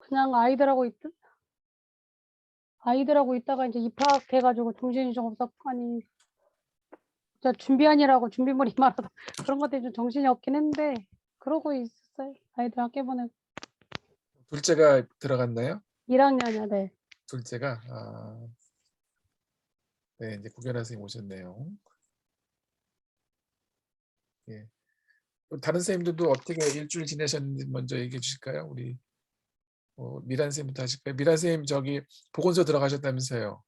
그냥 아이들하고 있다가 이제 입학해 가지고 정신이 좀 아니 진짜 준비하느라고 준비물이 많아서 그런 것 때문에 좀 정신이 없긴 했는데 그러고 있었어요. 아이들 학교 보내고. 둘째가 들어갔나요? 1학년이요. 네. 둘째가? 네, 이제 국연아 선생님 오셨네요. 예. 다른 선생님들도 어떻게 일주일 지내셨는지 먼저 얘기해 주실까요? 우리 미란 선생님부터 하실까요? 미란 선생님 저기 보건소 들어가셨다면서요?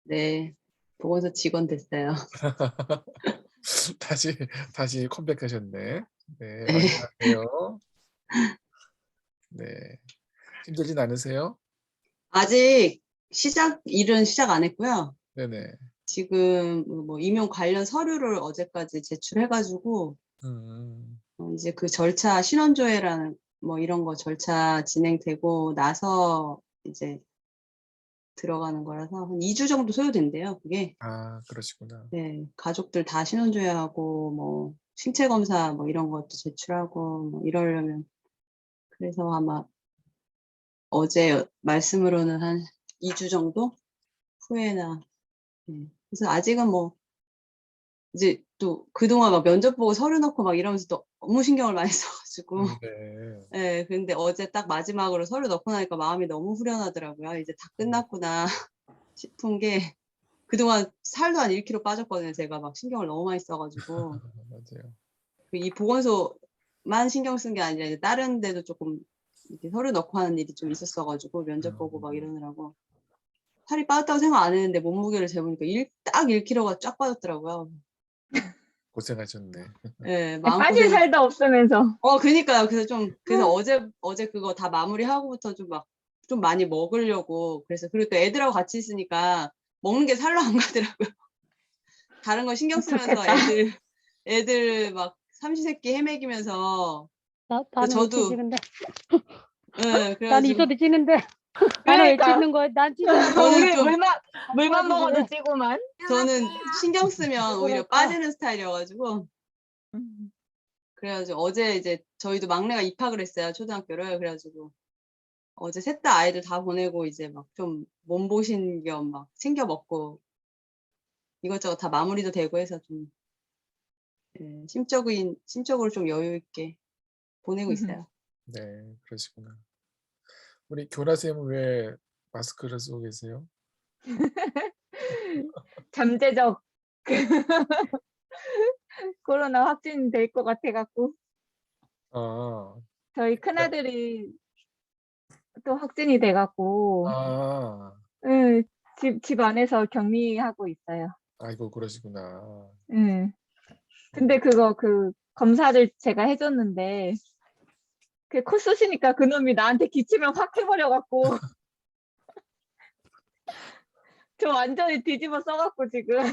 네, 보건소 직원 됐어요. 다시 컴백하셨네. 네, 네. 안녕하세요. 네, 힘들진 않으세요? 아직 일은 시작 안 했고요. 네네. 지금 뭐 임용 관련 서류를 어제까지 제출해가지고 이제 그 절차 신원조회라는 뭐 이런 거 절차 진행되고 나서 이제 들어가는 거라서 한 2주 정도 소요된대요, 그게. 그러시구나. 네, 가족들 다 신원조회하고 뭐 신체 검사 뭐 이런 것도 제출하고 뭐 이러려면 그래서 아마 어제 말씀으로는 한 2주 정도 후에나. 네. 그래서 아직은 뭐 이제 또 그동안 막 면접 보고 서류 넣고 막 이러면서 또 너무 신경을 많이 써가지고 네. 네, 근데 어제 딱 마지막으로 서류 넣고 나니까 마음이 너무 후련하더라고요. 이제 다 끝났구나 싶은 게 그동안 살도 한 1kg 빠졌거든요. 제가 막 신경을 너무 많이 써가지고. 맞아요. 이 보건소만 신경 쓴 게 아니라 이제 다른 데도 조금 이렇게 서류 넣고 하는 일이 좀 있었어가지고 면접 보고 막 이러느라고 살이 빠졌다고 생각 안 했는데 몸무게를 재보니까 딱 1kg가 쫙 빠졌더라고요. 고생하셨네. 네, 빠질 살도 없으면서. 그니까요. 그래서 어제 그거 다 마무리하고부터 좀 많이 먹으려고. 그리고 또 애들하고 같이 있으니까 먹는 게 살로 안 가더라고요. 다른 거 신경 쓰면서 애들 막 삼시세끼 헤매기면서. 나는 저도 왜 찌는데? 네, 나는 그래가지고 있어도 찌는데. 나는 왜 그러니까. 찌는 거야? 난 찌잖아. 우리 좀 물만 먹어도 찌고만. 저는 신경 쓰면 오히려 그러니까. 빠지는 스타일이어가지고. 그래가지고 어제 이제 저희도 막내가 입학을 했어요. 초등학교를. 그래가지고 어제 셋 다 아이들 다 보내고 이제 막 좀 몸보신 겸 막 챙겨 먹고 이것저것 다 마무리도 되고 해서 좀 예, 심적으로 좀 여유 있게 보내고 있어요. 네, 그러시구나. 우리 교나 쌤은 왜 마스크를 쓰고 계세요? 잠재적 코로나 확진될 것 같아갖고 아, 저희 큰아들이 또 확진이 돼갖고 응, 집 안에서 격리하고 있어요. 아이고 그러시구나. 응. 근데 그 검사를 제가 해줬는데 그 코 쑤시니까 그놈이 나한테 기침을 확 해버려갖고 저 완전히 뒤집어 써갖고 지금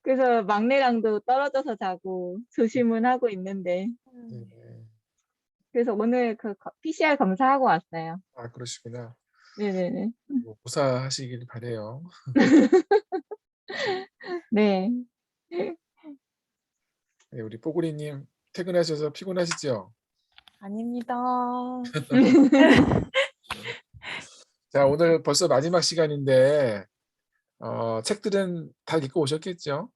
그래서 막내랑도 떨어져서 자고 조심은 하고 있는데 네. 그래서 오늘 그 PCR 검사하고 왔어요. 그러시구나. 네네네. 무사하시길 바래요. 네. 네, 우리 뽀구리님 퇴근하셔서 피곤하시죠? 아닙니다. 자, 오늘 벌써 마지막 시간인데 책들은 다 읽고 오셨겠죠?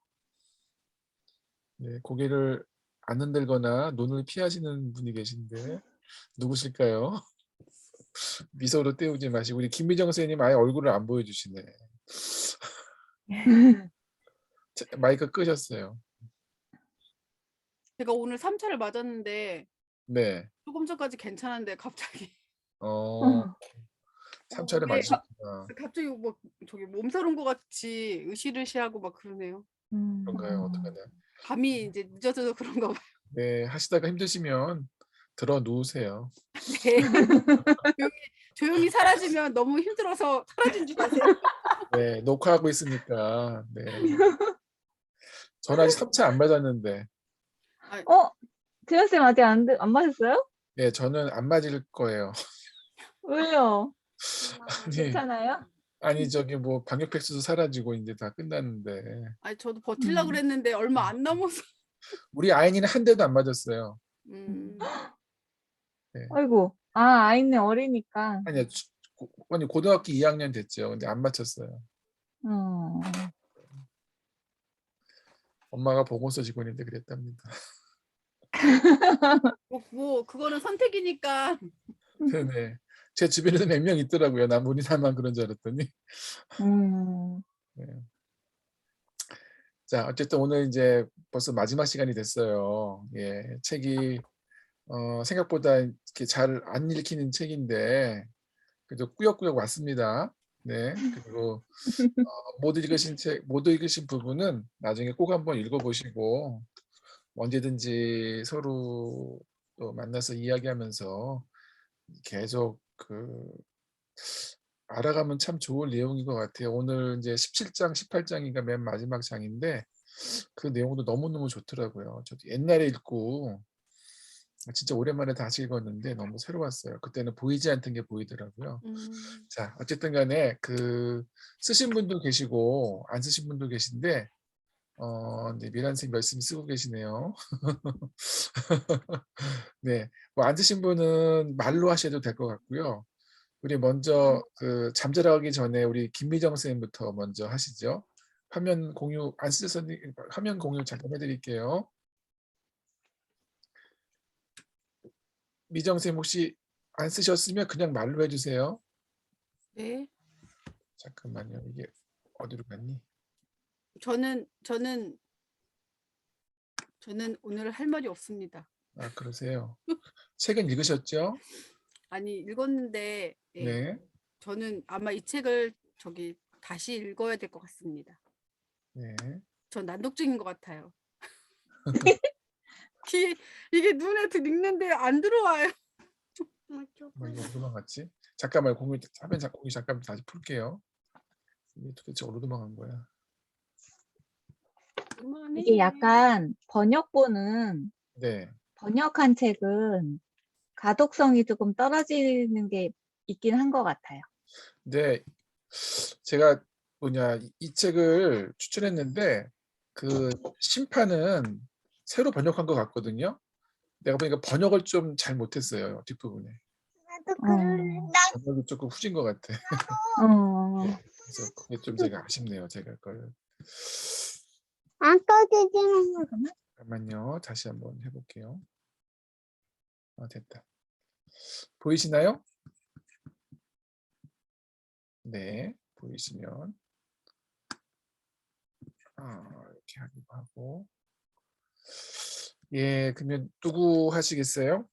네, 고개를 안 흔들거나 눈을 피하시는 분이 계신데 누구실까요? 미소로 때우지 마시고 우리 김미정 선생님 아예 얼굴을 안 보여주시네. 마이크 끄셨어요. 제가 오늘 3차를 맞았는데 네. 조금 전까지 괜찮은데 갑자기 3차를 네. 맞으셨구나. 갑자기 뭐 저기 몸살 온 것 같이 으실으실하고 막 그러네요. 그런가요? 어떡하나. 밤이 이제 늦어져서 그런가 봐요. 네, 하시다가 힘드시면 들어 누우세요. 네. 조용히 사라지면 너무 힘들어서 사라진 줄 아세요? 네, 녹화하고 있으니까. 네. 저는 아직 3차 안 맞았는데. 재현쌤 아직 안 맞았어요? 네, 저는 안 맞을 거예요. 왜요? 아니, 괜찮아요? 아니 저기 뭐 방역 패스도 사라지고 이제 다 끝났는데. 아니 저도 버틸라 그랬는데 얼마 안 남아서 우리 아이니는 한 대도 안 맞았어요. 네. 아이고. 아, 아이는 어리니까. 아니요, 아니 고등학교 2학년 됐죠. 근데 안 맞췄어요. 어. 엄마가 보건소 직원인데 그랬답니다. 뭐 그거는 선택이니까. 네네. 제 주변에도 몇 명 있더라고요. 난 우리나라만 그런 줄 알았더니. 음. 네. 자, 어쨌든 오늘 이제 벌써 마지막 시간이 됐어요. 예, 책이 생각보다 이렇게 잘 안 읽히는 책인데 그래도 꾸역꾸역 왔습니다. 네. 그리고 못 읽으신 부분은 나중에 꼭 한번 읽어보시고 언제든지 서로 또 만나서 이야기하면서 계속 알아가면 참 좋은 내용인 것 같아요. 오늘 이제 17장, 18장인가 맨 마지막 장인데 그 내용도 너무너무 좋더라고요. 저도 옛날에 읽고 진짜 오랜만에 다시 읽었는데 너무 새로웠어요. 그때는 보이지 않던 게 보이더라고요. 자, 어쨌든 간에 쓰신 분도 계시고 안 쓰신 분도 계신데 네, 미란 선생님 열심히 쓰고 계시네요. 네, 뭐 안 쓰신 분은 말로 하셔도 될 것 같고요. 우리 먼저 잠들어가기 전에 우리 김미정 선생님부터 먼저 하시죠. 화면 공유 안 쓰셔서 화면 공유 잠깐 해드릴게요. 미정 선생님 혹시 안 쓰셨으면 그냥 말로 해주세요. 네. 잠깐만요. 이게 어디로 갔니? 저는 오늘 할 말이 없습니다. 아, 그러세요. 책은 읽으셨죠? 아니 읽었는데 예, 네. 저는 아마 이 책을 다시 읽어야 될 것 같습니다. 네. 전 난독증인 것 같아요. 이게 눈에 읽는데 안 들어와요. 뭐 이거 어디로 도망갔지? 잠깐만 화면 공유 잠깐 다시 풀게요. 이게 도대체 어디로 도망간 거야? 이게 약간 번역본은 네. 번역한 책은 가독성이 조금 떨어지는 게 있긴 한 것 같아요. 네. 제가 이 책을 추천했는데 심판은 새로 번역한 것 같거든요. 내가 보니까 번역을 좀 잘 못했어요. 뒷부분에. 번역이 조금 후진 것 같아. 그래서 그게 좀 제가 아쉽네요. 제가 그걸. 잠깐만요. 다시 한번 해볼게요. 됐다. 보이시나요? 네, 보이시면 이렇게 하기도 하고. 예, 그러면 누구 하시겠어요?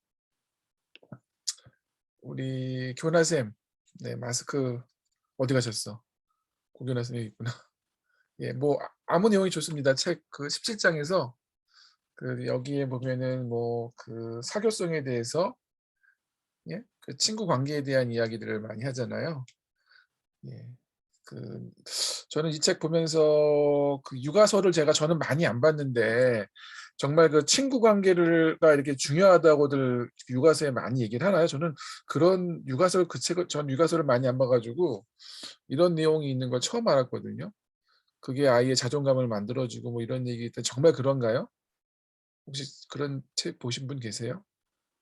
우리 교나쌤. 네, 마스크 어디 가셨어? 고교나쌤 여기 있구나. 예, 뭐 아무 내용이 좋습니다. 책 17장에서 여기에 보면은 사교성에 대해서 예? 친구 관계에 대한 이야기들을 많이 하잖아요. 예. 저는 이 책 보면서 육아서를 저는 많이 안 봤는데 정말 친구 관계가 이렇게 중요하다고들 육아서에 많이 얘기를 하나요? 저는 그런 전 육아서를 많이 안 봐가지고 이런 내용이 있는 걸 처음 알았거든요. 그게 아이의 자존감을 만들어주고 뭐 이런 얘기 때 정말 그런가요? 혹시 그런 책 보신 분 계세요?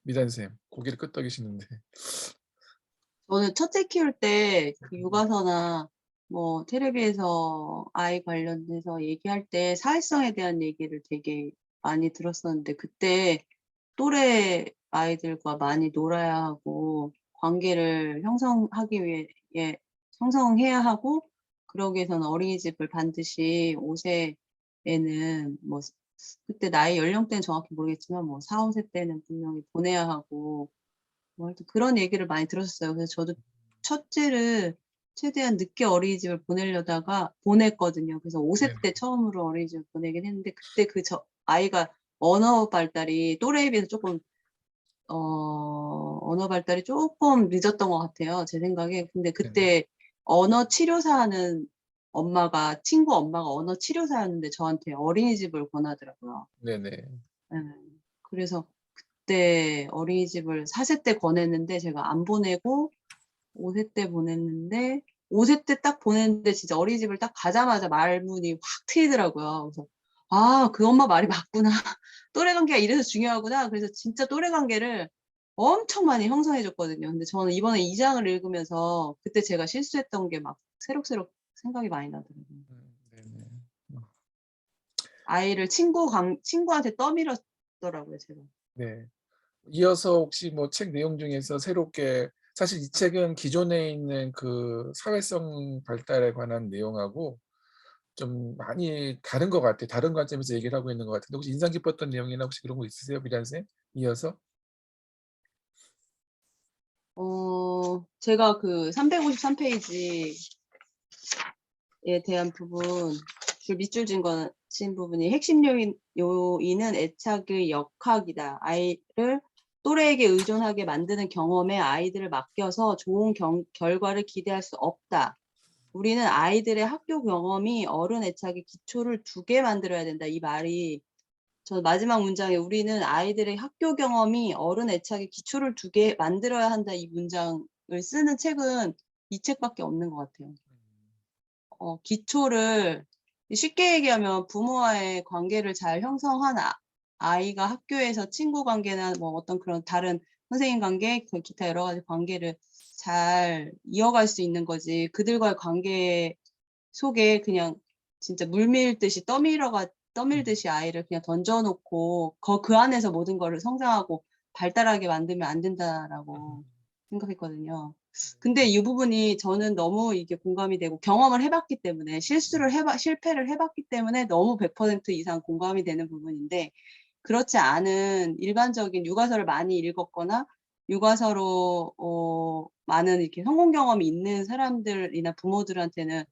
미단 쌤 고개를 끄덕이시는데. 저는 첫째 키울 때 육아서나 뭐 텔레비에서 아이 관련돼서 얘기할 때 사회성에 대한 얘기를 되게 많이 들었었는데 그때 또래 아이들과 많이 놀아야 하고 관계를 형성하기 위해 형성해야 하고 그러기 위해서는 어린이집을 반드시 5세에는 뭐 그때 나이 연령대는 정확히 모르겠지만 뭐 4, 5세 때는 분명히 보내야 하고 뭐 하여튼 그런 얘기를 많이 들었어요. 그래서 저도 첫째를 최대한 늦게 어린이집을 보내려다가 보냈거든요. 그래서 5세 때 처음으로 어린이집을 보내긴 했는데 그때 아이가 언어 발달이 또래에 비해서 조금 언어 발달이 조금 늦었던 것 같아요. 제 생각에. 근데 그때 언어 치료사 하는 친구 엄마가 언어 치료사였는데 저한테 어린이집을 권하더라고요. 네네. 네. 그래서 그때 어린이집을 4세 때 권했는데 제가 안 보내고 5세 때 보냈는데 5세 때 딱 보냈는데 진짜 어린이집을 딱 가자마자 말문이 확 트이더라고요. 그래서 아, 그 엄마 말이 맞구나. 또래 관계가 이래서 중요하구나. 그래서 진짜 또래 관계를 엄청 많이 형성해 줬거든요. 근데 저는 이번에 2장을 읽으면서 그때 제가 실수했던 게 막 새록새록 생각이 많이 나더라고요. 네네. 아이를 친구한테 떠밀었더라고요, 제가. 네. 이어서 혹시 뭐 책 내용 중에서 새롭게 사실 이 책은 기존에 있는 그 사회성 발달에 관한 내용하고 좀 많이 다른 것 같아요. 다른 관점에서 얘기를 하고 있는 것 같은데 혹시 인상 깊었던 내용이나 혹시 그런 거 있으세요, 미란 쌤? 이어서? 제가 그 353페이지에 대한 부분, 밑줄 친 부분이 핵심 요인은 애착의 역학이다. 아이를 또래에게 의존하게 만드는 경험에 아이들을 맡겨서 좋은 결과를 기대할 수 없다. 우리는 아이들의 학교 경험이 어른 애착의 기초를 두게 만들어야 된다. 이 말이 저 마지막 문장에 우리는 아이들의 학교 경험이 어른 애착의 기초를 두게 만들어야 한다. 이 문장을 쓰는 책은 이 책밖에 없는 것 같아요. 기초를 쉽게 얘기하면 부모와의 관계를 잘 형성한 아이가 학교에서 친구 관계나 뭐 어떤 그런 다른 선생님 관계, 기타 여러 가지 관계를 잘 이어갈 수 있는 거지. 그들과의 관계 속에 그냥 진짜 물밀듯이 떠밀듯이 아이를 그냥 던져놓고 그 안에서 모든 거를 성장하고 발달하게 만들면 안 된다라고 생각했거든요. 근데 이 부분이 저는 너무 이게 공감이 되고 경험을 해봤기 때문에 실패를 해봤기 때문에 너무 100% 이상 공감이 되는 부분인데 그렇지 않은 일반적인 육아서를 많이 읽었거나 육아서로 많은 이렇게 성공 경험이 있는 사람들이나 부모들한테는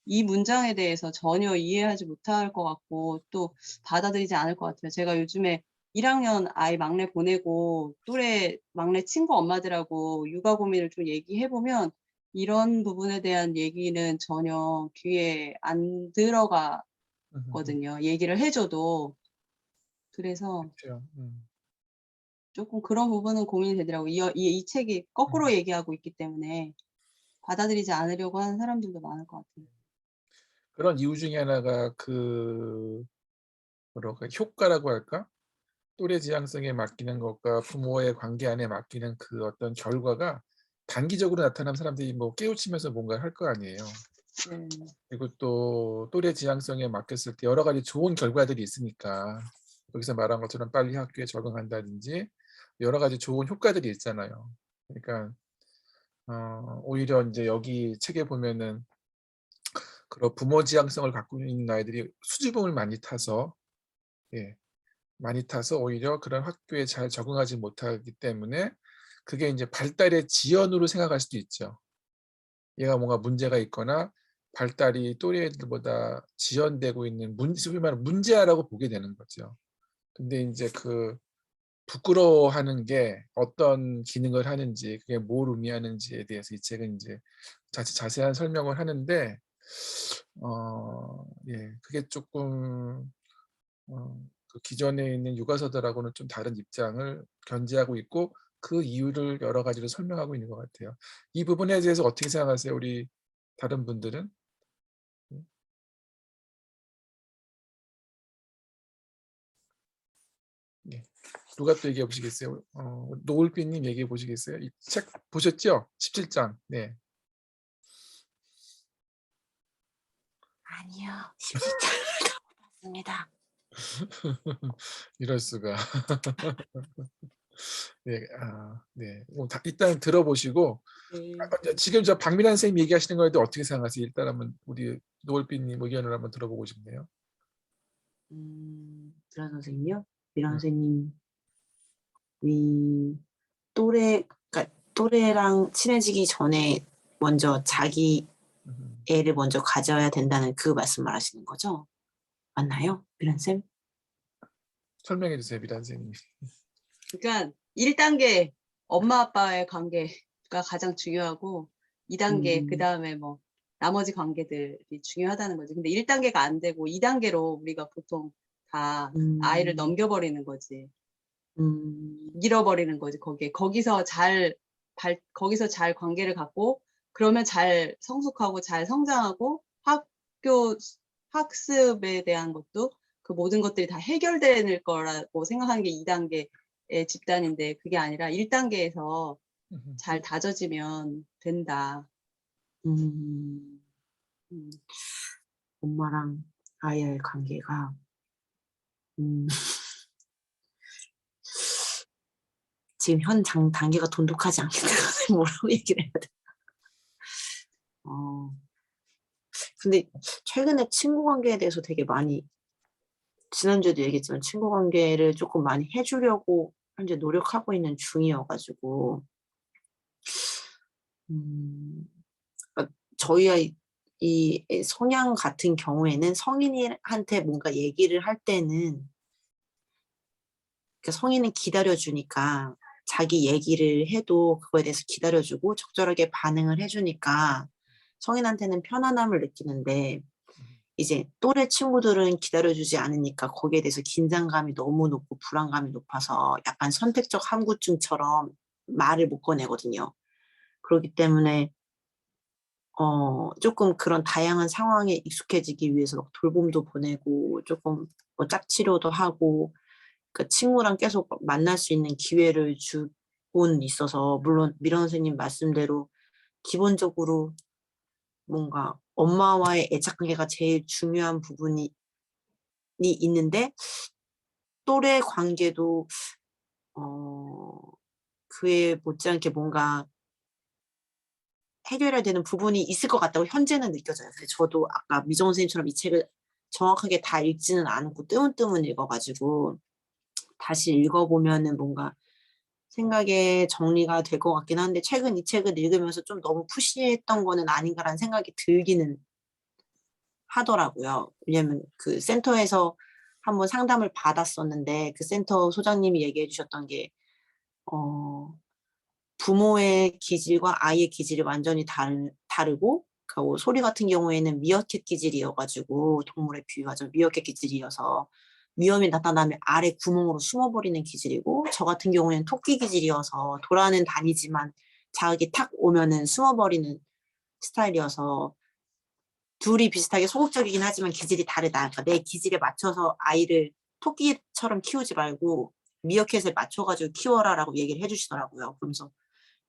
이 문장에 대해서 전혀 이해하지 못할 것 같고 또 받아들이지 않을 것 같아요. 제가 요즘에 1학년 아이 막내 보내고 또래 막내 친구 엄마들하고 육아 고민을 좀 얘기해보면 이런 부분에 대한 얘기는 전혀 귀에 안 들어가거든요. 얘기를 해줘도. 그래서 그렇죠. 조금 그런 부분은 고민이 되더라고요. 이 책이 거꾸로 얘기하고 있기 때문에 받아들이지 않으려고 하는 사람들도 많을 것 같아요. 그런 이유 중에 하나가 그 뭐랄까 효과라고 할까? 또래 지향성에 맡기는 것과 부모의 관계 안에 맡기는 그 어떤 결과가 단기적으로 나타나면 사람들이 뭐 깨우치면서 뭔가 할 거 아니에요. 네. 그리고 또 또래 지향성에 맡겼을 때 여러 가지 좋은 결과들이 있으니까 여기서 말한 것처럼 빨리 학교에 적응한다든지 여러 가지 좋은 효과들이 있잖아요. 그러니까 오히려 이제 여기 책에 보면은 그런 부모 지향성을 갖고 있는 아이들이 수줍음을 많이 타서 많이 타서 오히려 그런 학교에 잘 적응하지 못하기 때문에 그게 이제 발달의 지연으로 생각할 수도 있죠. 얘가 뭔가 문제가 있거나 발달이 또래 애들보다 지연되고 있는 소위 말하는 문제아라고 보게 되는 거죠. 근데 이제 그 부끄러워하는 게 어떤 기능을 하는지 그게 뭘 의미하는지에 대해서 이 책은 이제 자세한 설명을 하는데 그게 조금 그 기존에 있는 육아서들하고는 좀 다른 입장을 견지하고 있고 그 이유를 여러 가지로 설명하고 있는 것 같아요. 이 부분에 대해서 어떻게 생각하세요? 우리 다른 분들은? 예. 누가 또 얘기해 보시겠어요? 노을빛님 얘기해 보시겠어요? 이 책 보셨죠? 17장. 네. 아니요. 17장을 다 봤습니다. 이럴 수가. 네, 네. 일단 들어보시고 지금 저 박미란 선생님 얘기하시는 거에 대해 어떻게 생각하세요? 일단 한번 우리 노을빛님 의견을 한번 들어보고 싶네요. 미란 선생님요? 미란 음. 선생님, 그러니까 또래랑 친해지기 전에 먼저 자기 애를 먼저 가져야 된다는 그 말씀을 하시는 거죠? 맞나요? 미란 쌤? 설명해 주세요, 미란 선생님. 그러니까 1단계 엄마 아빠의 관계가 가장 중요하고 2단계 그 다음에 뭐 나머지 관계들이 중요하다는 거지. 근데 1단계가 안 되고 2단계로 우리가 보통 다 아이를 넘겨버리는 거지. 밀어버리는 거지. 거기서 잘 관계를 갖고 그러면 잘 성숙하고 잘 성장하고 학습에 대한 것도 그 모든 것들이 다 해결될 거라고 생각하는 게 2단계의 집단인데 그게 아니라 1단계에서 잘 다져지면 된다. 음, 음. 엄마랑 아이의 관계가 음, 지금 현 단계가 돈독하지 않기 때문에 뭐라고 얘기를 해야 돼? 근데 최근에 친구 관계에 대해서 되게 많이 지난주에도 얘기했지만 친구 관계를 조금 많이 해주려고 현재 노력하고 있는 중이어가지고 그러니까 저희 아이 이 성향 같은 경우에는 성인한테 뭔가 얘기를 할 때는 그러니까 성인은 기다려주니까 자기 얘기를 해도 그거에 대해서 기다려주고 적절하게 반응을 해주니까 성인한테는 편안함을 느끼는데 이제 또래 친구들은 기다려주지 않으니까 거기에 대해서 긴장감이 너무 높고 불안감이 높아서 약간 선택적 함구증처럼 말을 못 꺼내거든요. 그렇기 때문에 조금 그런 다양한 상황에 익숙해지기 위해서 막 돌봄도 보내고 조금 뭐 짝치료도 하고 그 친구랑 계속 만날 수 있는 기회를 주고는 있어서 물론 미련 선생님 말씀대로 기본적으로 뭔가 엄마와의 애착관계가 제일 중요한 부분이 있는데 또래 관계도 그에 못지않게 뭔가 해결해야 되는 부분이 있을 것 같다고 현재는 느껴져요. 근데 저도 아까 미정 선생님처럼 이 책을 정확하게 다 읽지는 않고 뜨문뜨문 읽어가지고 다시 읽어보면은 뭔가 생각에 정리가 될 것 같긴 한데 최근 이 책을 읽으면서 좀 너무 푸시했던 거는 아닌가라는 생각이 들기는 하더라고요. 왜냐면 그 센터에서 한번 상담을 받았었는데 그 센터 소장님이 얘기해 주셨던 게 부모의 기질과 아이의 기질이 완전히 다르고 그 소리 같은 경우에는 미어캣 기질이어가지고 동물의 비유하자면 미어캣 기질이어서 위험이 나타나면 아래 구멍으로 숨어버리는 기질이고 저 같은 경우에는 토끼 기질이어서 돌아는 다니지만 자극이 탁 오면은 숨어버리는 스타일이어서 둘이 비슷하게 소극적이긴 하지만 기질이 다르다. 그러니까 내 기질에 맞춰서 아이를 토끼처럼 키우지 말고 미어캣에 맞춰가지고 키워라라고 얘기를 해주시더라고요. 그러면서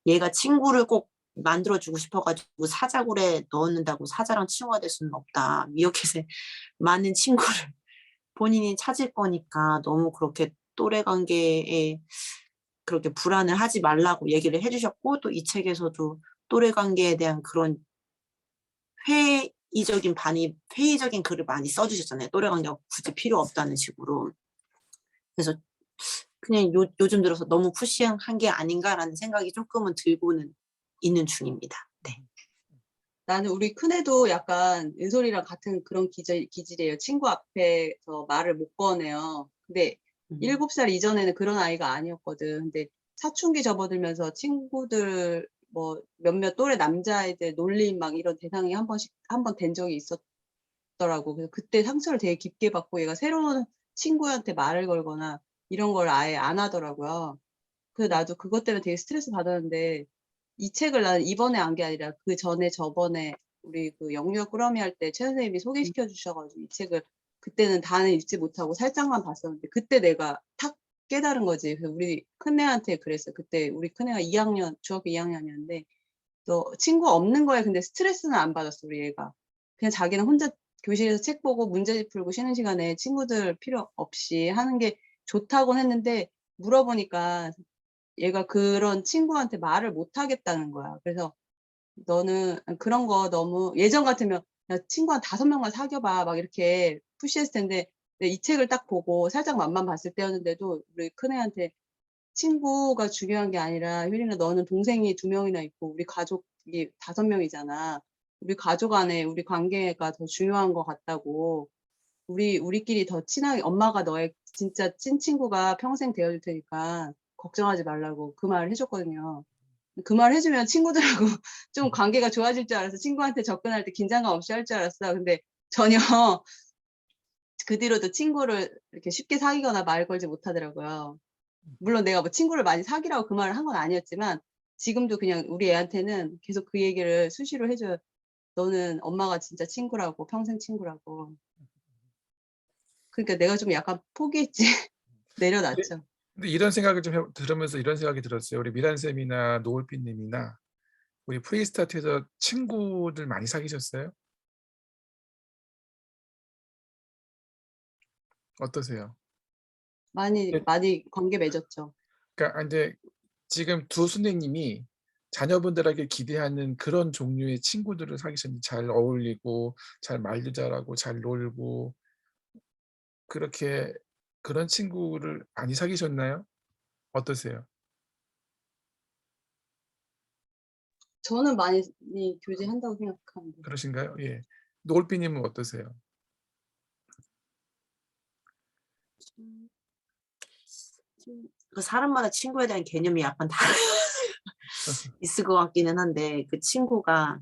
얘가 친구를 꼭 만들어주고 싶어가지고 사자굴에 넣는다고 사자랑 친구가 될 수는 없다. 미어캣에 맞는 친구를 본인이 찾을 거니까 너무 그렇게 또래 관계에 그렇게 불안을 하지 말라고 얘기를 해주셨고 또 이 책에서도 또래 관계에 대한 그런 회의적인 글을 많이 써주셨잖아요. 또래 관계가 굳이 필요 없다는 식으로. 그래서 그냥 요즘 들어서 너무 푸시한 게 아닌가라는 생각이 조금은 들고는 있는 중입니다. 네. 나는 우리 큰애도 약간 은솔이랑 같은 그런 기질이에요. 친구 앞에서 말을 못 꺼내요. 근데 7살 이전에는 그런 아이가 아니었거든. 근데 사춘기 접어들면서 친구들 뭐 몇몇 또래 남자애들 놀림 막 이런 대상이 한 번 된 적이 있었더라고. 그래서 그때 상처를 되게 깊게 받고 얘가 새로운 친구한테 말을 걸거나 이런 걸 아예 안 하더라고요. 그래서 나도 그것 때문에 되게 스트레스 받았는데 이 책을 나는 이번에 안 게 아니라 그 전에 저번에 우리 그 영유아 꾸러미 할 때 최 선생님이 소개시켜 주셔가지고 이 책을 그때는 다는 읽지 못하고 살짝만 봤었는데 그때 내가 탁 깨달은 거지. 그래서 우리 큰애한테 그랬어요. 그때 우리 큰애가 중학교 2학년이었는데 너 친구 없는 거에 근데 스트레스는 안 받았어 우리 애가. 그냥 자기는 혼자 교실에서 책 보고 문제 풀고 쉬는 시간에 친구들 필요 없이 하는 게 좋다고는 했는데 물어보니까 얘가 그런 친구한테 말을 못 하겠다는 거야. 그래서 너는 그런 거 너무 예전 같으면 야, 친구 한 5명만 사귀어봐 막 이렇게 푸시했을 텐데 이 책을 딱 보고 살짝 맛만 봤을 때였는데도 우리 큰애한테 친구가 중요한 게 아니라 효린아 너는 동생이 2명이나 있고 우리 가족이 5명이잖아. 우리 가족 안에 우리 관계가 더 중요한 것 같다고. 우리끼리 더 친하게 엄마가 너의 진짜 찐 친구가 평생 되어줄 테니까 걱정하지 말라고 그 말을 해줬거든요. 그 말 해주면 친구들하고 좀 관계가 좋아질 줄 알았어. 친구한테 접근할 때 긴장감 없이 할 줄 알았어. 근데 전혀 그 뒤로도 친구를 이렇게 쉽게 사귀거나 말 걸지 못하더라고요. 물론 내가 뭐 친구를 많이 사귀라고 그 말을 한 건 아니었지만 지금도 그냥 우리 애한테는 계속 그 얘기를 수시로 해줘요. 너는 엄마가 진짜 친구라고 평생 친구라고. 그러니까 내가 좀 약간 포기했지. 내려놨죠. 근데 이런 생각을 좀 들으면서 이런 생각이 들었어요. 우리 미란 쌤이나 노을빛님이나 우리 프리스타트에서 친구들 많이 사귀셨어요? 어떠세요? 많이 네. 많이 관계 맺었죠. 그러니까 이제 지금 두 선생님이 자녀분들에게 기대하는 그런 종류의 친구들을 사귀셨는데 잘 어울리고 잘 말도 잘하고 잘 놀고 그렇게 그런 친구를 많이 사귀셨나요? 어떠세요? 저는 많이 교제한다고 생각합니다. 그러신가요? 예. 노을빛님은 어떠세요? 그 사람마다 친구에 대한 개념이 약간 다 있을 것 같기는 한데 그 친구가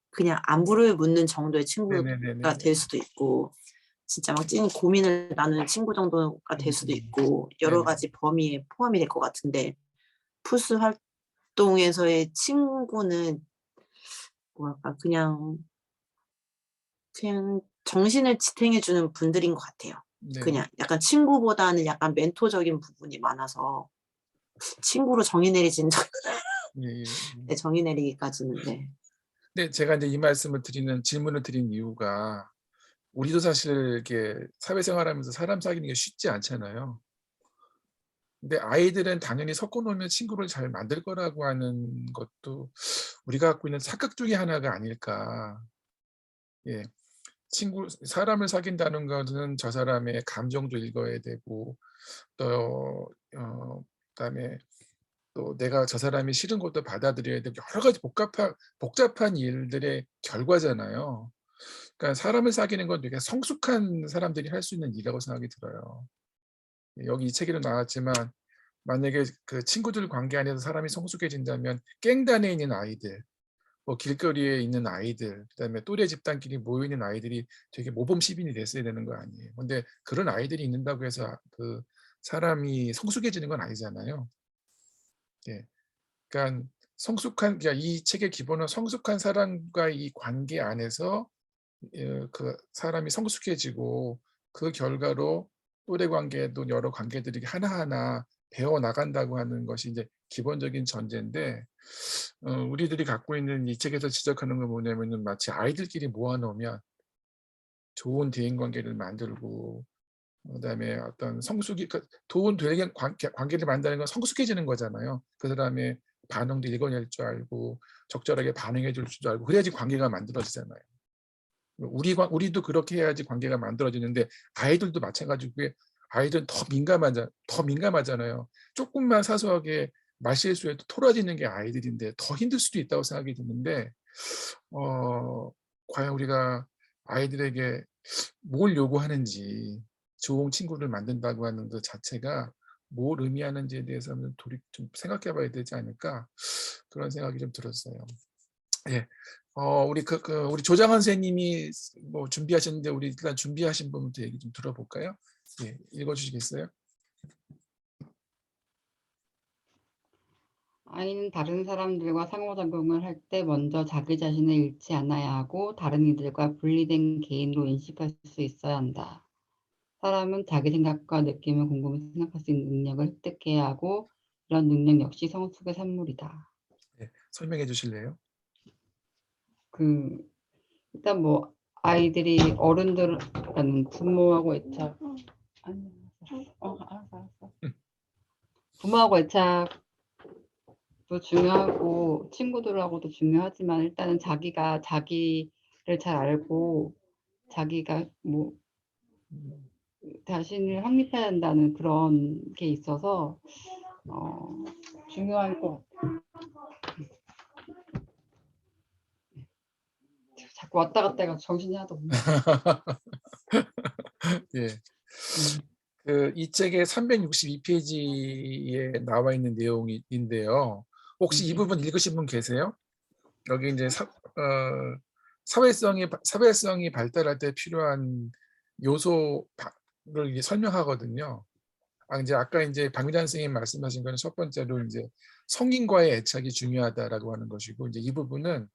그냥 안부를 묻는 정도의 친구가 네네네네. 될 수도 있고 진짜 막 찐 고민을 나누는 친구 정도가 될 수도 있고 여러 네네. 가지 범위에 포함이 될 것 같은데 푸스 활동에서의 친구는 뭐랄까 그냥 정신을 지탱해 주는 분들인 것 같아요. 네. 그냥 약간 친구보다는 약간 멘토적인 부분이 많아서 친구로 정의 내리진 예, 예. 네, 정의 내리기까지는 네. 근데 제가 이제 이 말씀을 드리는 질문을 드린 이유가 우리도 사실 이렇게 사회생활하면서 사람 사귀는 게 쉽지 않잖아요. 근데 아이들은 당연히 섞어 놓으면 친구를 잘 만들 거라고 하는 것도 우리가 갖고 있는 착각 중에 하나가 아닐까. 예. 사람을 사귄다는 것은 저 사람의 감정도 읽어야 되고 또 그다음에 또 내가 저 사람이 싫은 것도 받아들여야 되고 여러 가지 복잡한 일들의 결과잖아요. 그러니까 사람을 사귀는 건 되게 성숙한 사람들이 할 수 있는 일이라고 생각이 들어요. 여기 이 책에도 나왔지만 만약에 그 친구들 관계 안에서 사람이 성숙해진다면 깽단에 있는 아이들, 뭐 길거리에 있는 아이들, 그다음에 또래 집단끼리 모여 있는 아이들이 되게 모범 시민이 됐어야 되는 거 아니에요. 근데 그런 아이들이 있는다고 해서 그 사람이 성숙해지는 건 아니잖아요. 예. 그러니까 그러니까 이 책의 기본은 성숙한 사람과 이 관계 안에서 그 사람이 성숙해지고 그 결과로 또래 관계도 여러 관계들이 하나하나 배워 나간다고 하는 것이 이제 기본적인 전제인데 우리들이 갖고 있는 이 책에서 지적하는 건 뭐냐면은 마치 아이들끼리 모아놓으면 좋은 대인 관계를 만들고 그다음에 어떤 좋은 대인 관계를 만드는 건 성숙해지는 거잖아요. 그 사람의 반응도 읽어낼 줄 알고 적절하게 반응해 줄 줄 알고 그래야지 관계가 만들어지잖아요. 우리도 그렇게 해야지 관계가 만들어지는데 아이들도 마찬가지고 아이들은 더 민감하잖아요. 조금만 사소하게 말실수해도 토라지는 게 아이들인데 더 힘들 수도 있다고 생각이 드는데 과연 우리가 아이들에게 뭘 요구하는지 좋은 친구를 만든다고 하는 것 자체가 뭘 의미하는지에 대해서는 좀 생각해 봐야 되지 않을까 그런 생각이 좀 들었어요. 예. 우리 조장원 선생님이 뭐 준비하셨는데 우리 일단 준비하신 분부터 얘기 좀 들어볼까요? 예, 읽어주시겠어요? 아이는 다른 사람들과 상호작용을 할 때 먼저 자기 자신을 잃지 않아야 하고 다른 이들과 분리된 개인으로 인식할 수 있어야 한다. 사람은 자기 생각과 느낌을 곰곰이 생각할 수 있는 능력을 획득해야 하고 이런 능력 역시 성숙의 산물이다. 예, 설명해 주실래요? 일단 뭐 아이들이 어른들은 부모하고 애착 알았어. 부모하고 애착도 중요하고 친구들하고도 중요하지만 일단은 자기가 자기를 잘 알고 자기가 뭐 자신을 확립해야 한다는 그런 게 있어서 중요할 것 같아요. 자꾸 왔다 갔다 해가지고 정신이 하나도 없네. 예. 이 책의 362페이지에 나와 있는 내용인데요. 혹시 이 부분 읽으신 분 계세요? 여기 이제 사회성이 발달할 때 필요한 요소를 이제 설명하거든요. 이제 아까 이제 박미란 선생님 말씀하신 거는 첫 번째로 이제 성인과의 애착이 중요하다라고 하는 것이고 이제 이 부분은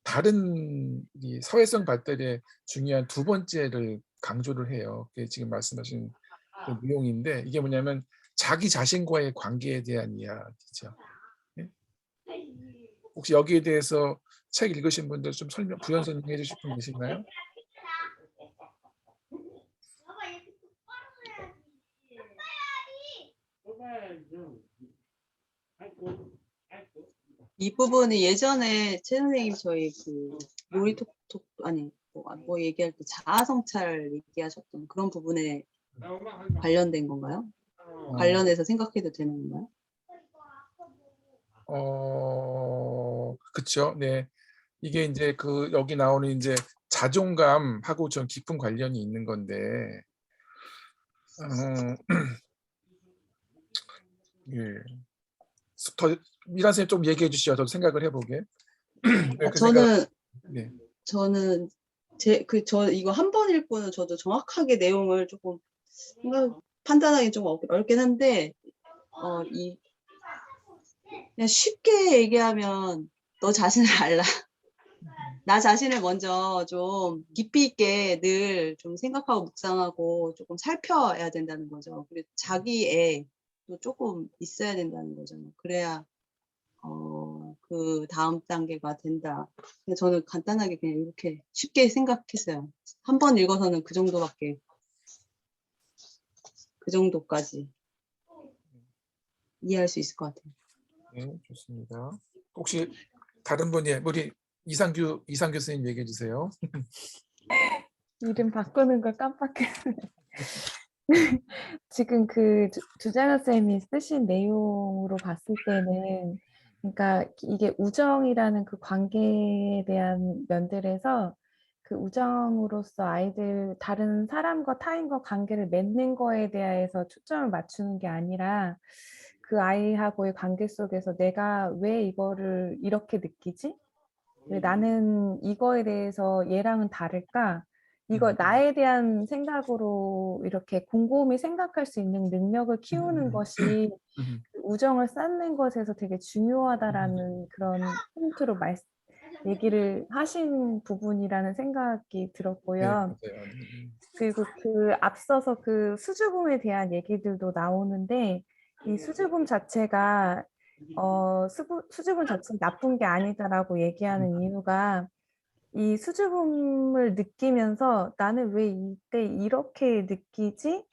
다른 이 사회성 발달에 중요한 두 번째를 강조를 해요. 그게 지금 말씀하신 그 내용인데 이게 뭐냐면 자기 자신과의 관계에 대한 이야기죠. 예? 혹시 여기에 대해서 책 읽으신 분들 좀 부연 설명해 주실 분 계신가요? 이 부분이 예전에 최 선생님 저희 그 놀이톡 아니 뭐 얘기할 때 자아성찰 얘기하셨던 그런 부분에 관련된 건가요? 관련해서 생각해도 되는 건가요? 그쵸. 네. 이게 이제 그 여기 나오는 이제 자존감하고 좀 깊은 관련이 있는 건데, 예. 더 미란 선생님 좀 얘기해 주시죠. 저도 생각을 해보게. 네, 그 생각. 네. 저는 저 이거 한 번 읽고는 저도 정확하게 내용을 조금 판단하기 좀 어렵긴 한데, 그냥 쉽게 얘기하면 너 자신을 알라. 나 자신을 먼저 좀 깊이 있게 늘 좀 생각하고 묵상하고 조금 살펴야 된다는 거죠. 그리고 자기애도 조금 있어야 된다는 거잖아요. 그래야 그 다음 단계가 된다. 근데 저는 간단하게 그냥 이렇게 쉽게 생각했어요. 한 번 읽어서는 그 정도까지 이해할 수 있을 것 같아요. 네, 좋습니다. 혹시 다른 분이 우리 이상규 교수님 얘기해 주세요. 이름 바꾸는 걸 깜빡했어요. 지금 그 주장현 쌤이 쓰신 내용으로 봤을 때는, 그러니까 이게 우정이라는 그 관계에 대한 면들에서 그 우정으로서 아이들 다른 사람과 타인과 관계를 맺는 거에 대해서 초점을 맞추는 게 아니라 그 아이하고의 관계 속에서 내가 왜 이거를 이렇게 느끼지? 왜 나는 이거에 대해서 얘랑은 다를까? 이거 나에 대한 생각으로 이렇게 곰곰이 생각할 수 있는 능력을 키우는 것이 우정을 쌓는 것에서 되게 중요하다라는 그런 포인트로 얘기를 하신 부분이라는 생각이 네, 들었고요. 맞아요. 그리고 그 앞서서 그 수줍음에 대한 얘기들도 나오는데, 이 수줍음 자체가 수줍음 자체는 나쁜 게 아니다라고 얘기하는 이유가, 이 수줍음을 느끼면서 나는 왜 이때 이렇게 느끼지?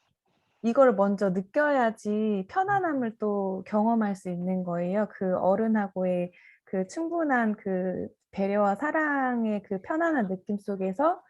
이걸 먼저 느껴야지 편안함을 또 경험할 수 있는 거예요. 그 어른하고의 그 충분한 그 배려와 사랑의 그 편안한 느낌 속에서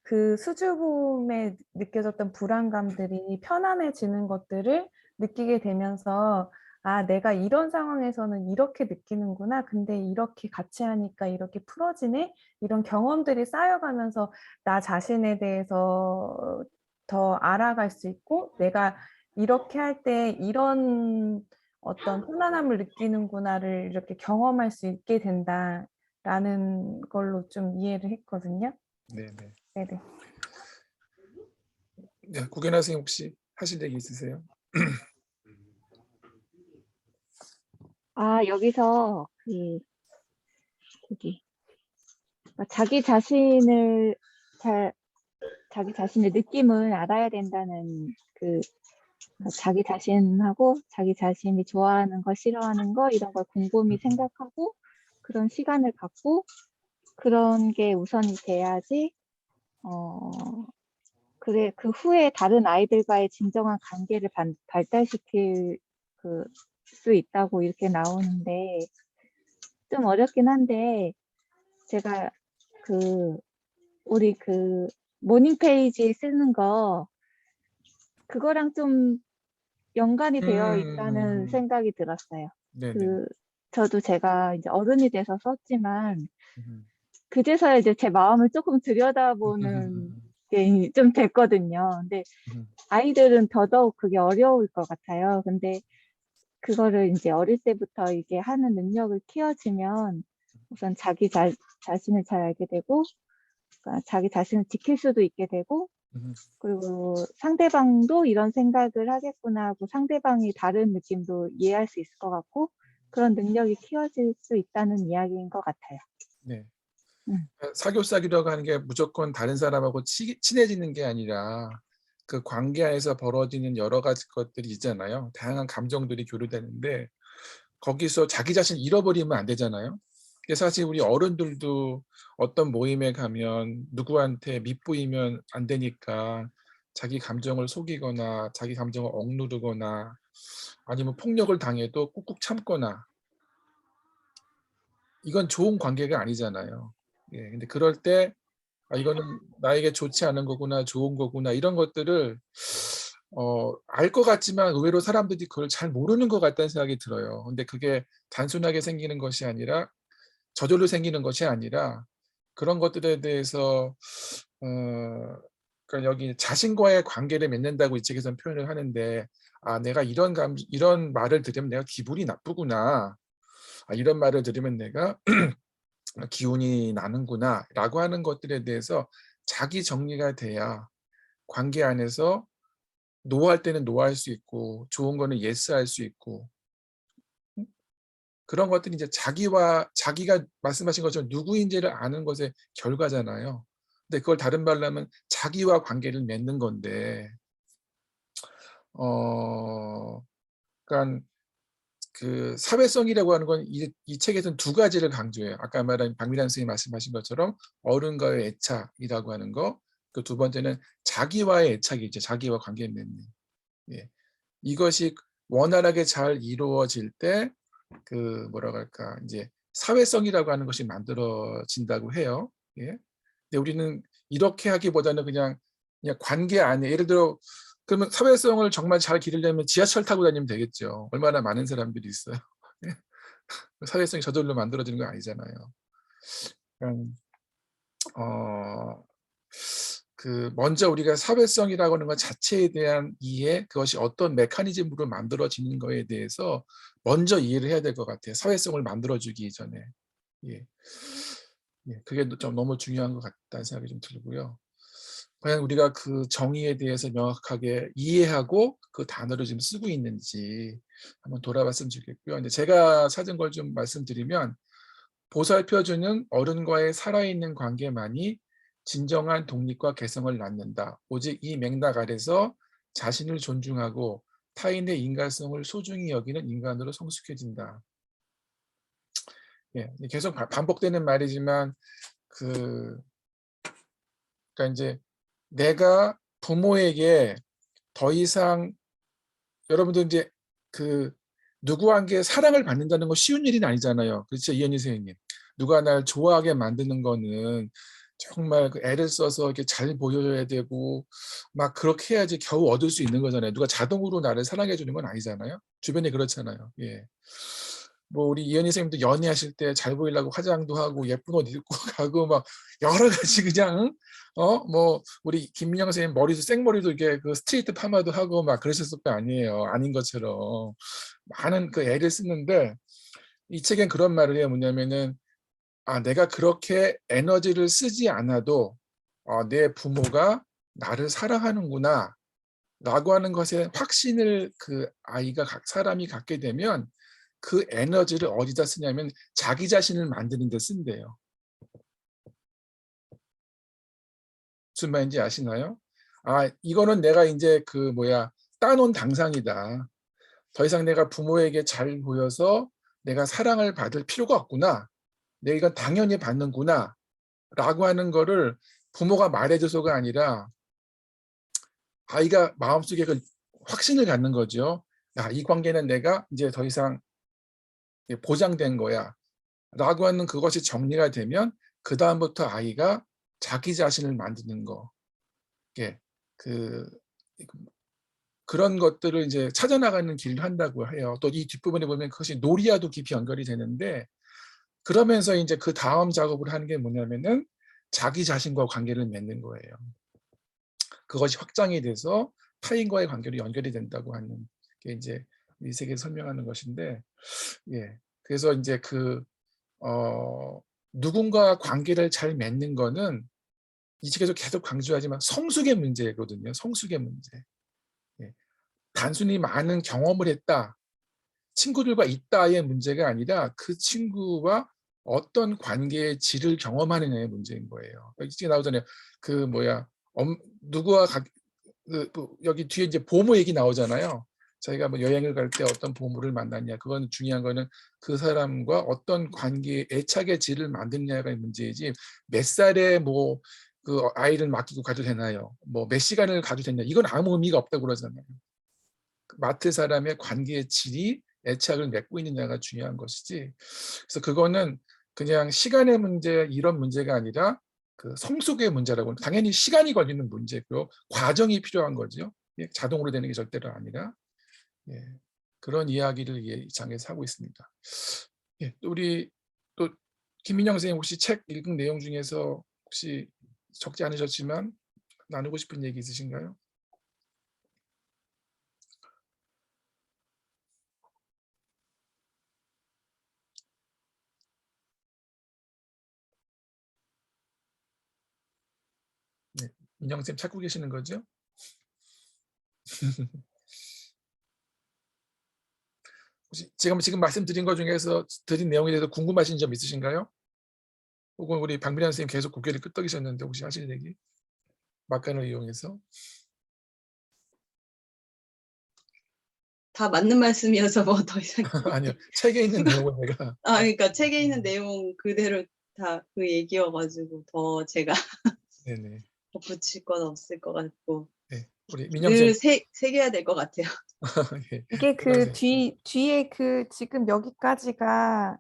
그 수줍음에 느껴졌던 불안감들이 편안해지는 것들을 느끼게 되면서, 아, 내가 이런 상황에서는 이렇게 느끼는구나. 근데 이렇게 같이 하니까 이렇게 풀어지네. 이런 경험들이 쌓여가면서 나 자신에 대해서 더 알아갈 수 있고, 내가 이렇게 할 때 이런 어떤 편안함을 느끼는구나를 이렇게 경험할 수 있게 된다라는 걸로 좀 이해를 했거든요. 네, 네. 네네. 네, 구견아 선생님 혹시 하실 얘기 있으세요? 여기서 자기 자신의 느낌을 알아야 된다는 자기 자신하고 자기 자신이 좋아하는 거, 싫어하는 거, 이런 걸 곰곰이 생각하고 그런 시간을 갖고 그런 게 우선이 돼야지, 그래, 그 후에 다른 아이들과의 진정한 관계를 발달시킬 수 있다고 이렇게 나오는데, 좀 어렵긴 한데, 제가 우리 모닝 페이지 쓰는 거, 그거랑 좀 연관이 되어 있다는 생각이 들었어요. 네, 네. 저도 제가 이제 어른이 돼서 썼지만, 그제서야 이제 제 마음을 조금 들여다보는 게 좀 됐거든요. 근데 아이들은 더더욱 그게 어려울 것 같아요. 근데 그거를 이제 어릴 때부터 이게 하는 능력을 키워지면 우선 자기 자신을 잘 알게 되고, 그러니까 자기 자신을 지킬 수도 있게 되고, 그리고 상대방도 이런 생각을 하겠구나 하고 상대방이 다른 느낌도 이해할 수 있을 것 같고, 그런 능력이 키워질 수 있다는 이야기인 것 같아요. 네. 사교사기라고 하는 게 무조건 다른 사람하고 친해지는 게 아니라 그 관계 안에서 벌어지는 여러 가지 것들이 있잖아요. 다양한 감정들이 교류되는데 거기서 자기 자신 잃어버리면 안 되잖아요. 그래서 사실 우리 어른들도 어떤 모임에 가면 누구한테 밉보이면 안 되니까 자기 감정을 속이거나 자기 감정을 억누르거나 아니면 폭력을 당해도 꾹꾹 참거나, 이건 좋은 관계가 아니잖아요. 예, 근데 그럴 때 이거는 나에게 좋지 않은 거구나, 좋은 거구나, 이런 것들을 알 것 같지만 의외로 사람들이 그걸 잘 모르는 것 같다는 생각이 들어요. 근데 그게 단순하게 생기는 것이 아니라, 저절로 생기는 것이 아니라, 그런 것들에 대해서 그러니까 여기 자신과의 관계를 맺는다고 이 책에서는 표현을 하는데, 내가 이런 말을 들으면 내가 기분이 나쁘구나, 이런 말을 들으면 내가 기운이 나는구나 라고 하는 것들에 대해서 자기 정리가 돼야 관계 안에서 노할 때는 노할 수 있고 좋은 거는 예스할 수 있고, 그런 것들이 이제 자기가 말씀하신 것처럼 누구인지를 아는 것의 결과잖아요. 근데 그걸 다른 말로 하면 자기와 관계를 맺는 건데, 그러니까 그 사회성이라고 하는 건 이 책에서는 두 가지를 강조해요. 아까 말한 박미란 선생님이 말씀하신 것처럼 어른과의 애착이라고 하는 거, 그 두 번째는 자기와의 애착이죠. 자기와 관계 맺는. 예. 이것이 원활하게 잘 이루어질 때 그 뭐라고 할까, 이제 사회성이라고 하는 것이 만들어진다고 해요. 예. 근데 우리는 이렇게 하기보다는 그냥 관계 안에, 예를 들어 그러면 사회성을 정말 잘 기르려면 지하철 타고 다니면 되겠죠. 얼마나 많은 사람들이 있어요. 사회성이 저절로 만들어지는 건 아니잖아요. 먼저 우리가 사회성이라고 하는 것 자체에 대한 이해, 그것이 어떤 메커니즘으로 만들어지는 거에 대해서 먼저 이해를 해야 될 것 같아요. 사회성을 만들어주기 전에. 예. 그게 좀 너무 중요한 것 같다는 생각이 좀 들고요. 과연 우리가 그 정의에 대해서 명확하게 이해하고 그 단어를 지금 쓰고 있는지 한번 돌아봤으면 좋겠고요. 근데 제가 찾은 걸 좀 말씀드리면, 보살펴주는 어른과의 살아있는 관계만이 진정한 독립과 개성을 낳는다. 오직 이 맥락 아래서 자신을 존중하고 타인의 인간성을 소중히 여기는 인간으로 성숙해진다. 예, 계속 반복되는 말이지만 그러니까 이제 내가 부모에게 더 이상, 여러분들 이제 누구한테 사랑을 받는다는 건 쉬운 일이 아니잖아요. 그렇죠, 이현희 선생님. 누가 날 좋아하게 만드는 거는 정말 애를 써서 이렇게 잘 보여줘야 되고 막 그렇게 해야지 겨우 얻을 수 있는 거잖아요. 누가 자동으로 나를 사랑해 주는 건 아니잖아요. 주변이 그렇잖아요. 예. 뭐 우리 이현희 선생님도 연애하실 때 잘 보이려고 화장도 하고 예쁜 옷 입고 가고 막 여러 가지 그냥 뭐 우리 김민영 선생님 머리도 생머리도 이렇게 그 스트레이트 파마도 하고 막 그러셨을 거 아니에요. 아닌 것처럼 많은 그 애를 쓰는데, 이 책엔 그런 말을 해요. 뭐냐면은 내가 그렇게 에너지를 쓰지 않아도 내 부모가 나를 사랑하는구나 라고 하는 것에 확신을 그 아이가, 사람이 갖게 되면 그 에너지를 어디다 쓰냐면 자기 자신을 만드는 데 쓴대요. 무슨 말인지 아시나요? 이거는 내가 이제 따놓은 당상이다. 더 이상 내가 부모에게 잘 보여서 내가 사랑을 받을 필요가 없구나. 내가 이건 당연히 받는구나 라고 하는 거를 부모가 말해줘서가 아니라 아이가 마음속에 그 확신을 갖는 거죠. 이 관계는 내가 이제 더 이상 보장된 거야 라고 하는 그것이 정리가 되면 그 다음부터 아이가 자기 자신을 만드는 거, 그런 것들을 이제 찾아나가는 길을 한다고 해요. 또 이 뒷부분에 보면 그것이 놀이와도 깊이 연결이 되는데, 그러면서 이제 그 다음 작업을 하는 게 뭐냐면은 자기 자신과 관계를 맺는 거예요. 그것이 확장이 돼서 타인과의 관계로 연결이 된다고 하는 게 이제 이 책에서 설명하는 것인데, 그래서 이제 누군가 관계를 잘 맺는 거는 이 책에서 계속 강조하지만 성숙의 문제거든요. 성숙의 문제. 단순히 많은 경험을 했다, 친구들과 있다의 문제가 아니라 그 친구와 어떤 관계의 질을 경험하느냐의 문제인 거예요. 이게 나오잖아요. 그 뭐야, 누구와 여기 뒤에 이제 보모 얘기 나오잖아요. 자기가 뭐 여행을 갈 때 어떤 보모를 만났냐. 그건 중요한 거는 그 사람과 어떤 관계의 애착의 질을 만드냐가 문제이지, 몇 살에 뭐 그 아이를 맡기고 가도 되나요? 뭐 몇 시간을 가도 되냐? 이건 아무 의미가 없다고 그러잖아요. 맡을 사람의 관계의 질이 애착을 맺고 있느냐가 중요한 것이지. 그래서 그거는 그냥 시간의 문제, 이런 문제가 아니라 그 성숙의 문제라고. 당연히 시간이 걸리는 문제고요. 과정이 필요한 거죠. 자동으로 되는 게 절대로 아니라. 예, 그런 이야기를 이 장에서 하고 있습니다. 예, 또 우리 또 김민영 선생님, 혹시 책 읽은 내용 중에서 혹시 적지 않으셨지만 나누고 싶은 얘기 있으신가요? 네, 민영 선생님 찾고 계시는 거죠? 혹시 지금 말씀드린 것 중에서 드린 내용에 대해서 궁금하신 점 있으신가요? 혹은 우리 박미란 선생님 계속 고개를 끄덕이셨는데 혹시 하실 얘기? 막간을 이용해서? 다 맞는 말씀이어서 뭐 더 이상 아니요. 책에 있는 내용을 내가. 그러니까 책에 있는 내용 그대로 다 그 얘기여가지고 더 제가 네네. 덧붙일 건 없을 것 같고 네. 우리 민영 늘 선생님. 새겨야 될 것 같아요. 예. 이게 민영 그 선생님. 뒤에 그 지금 여기까지가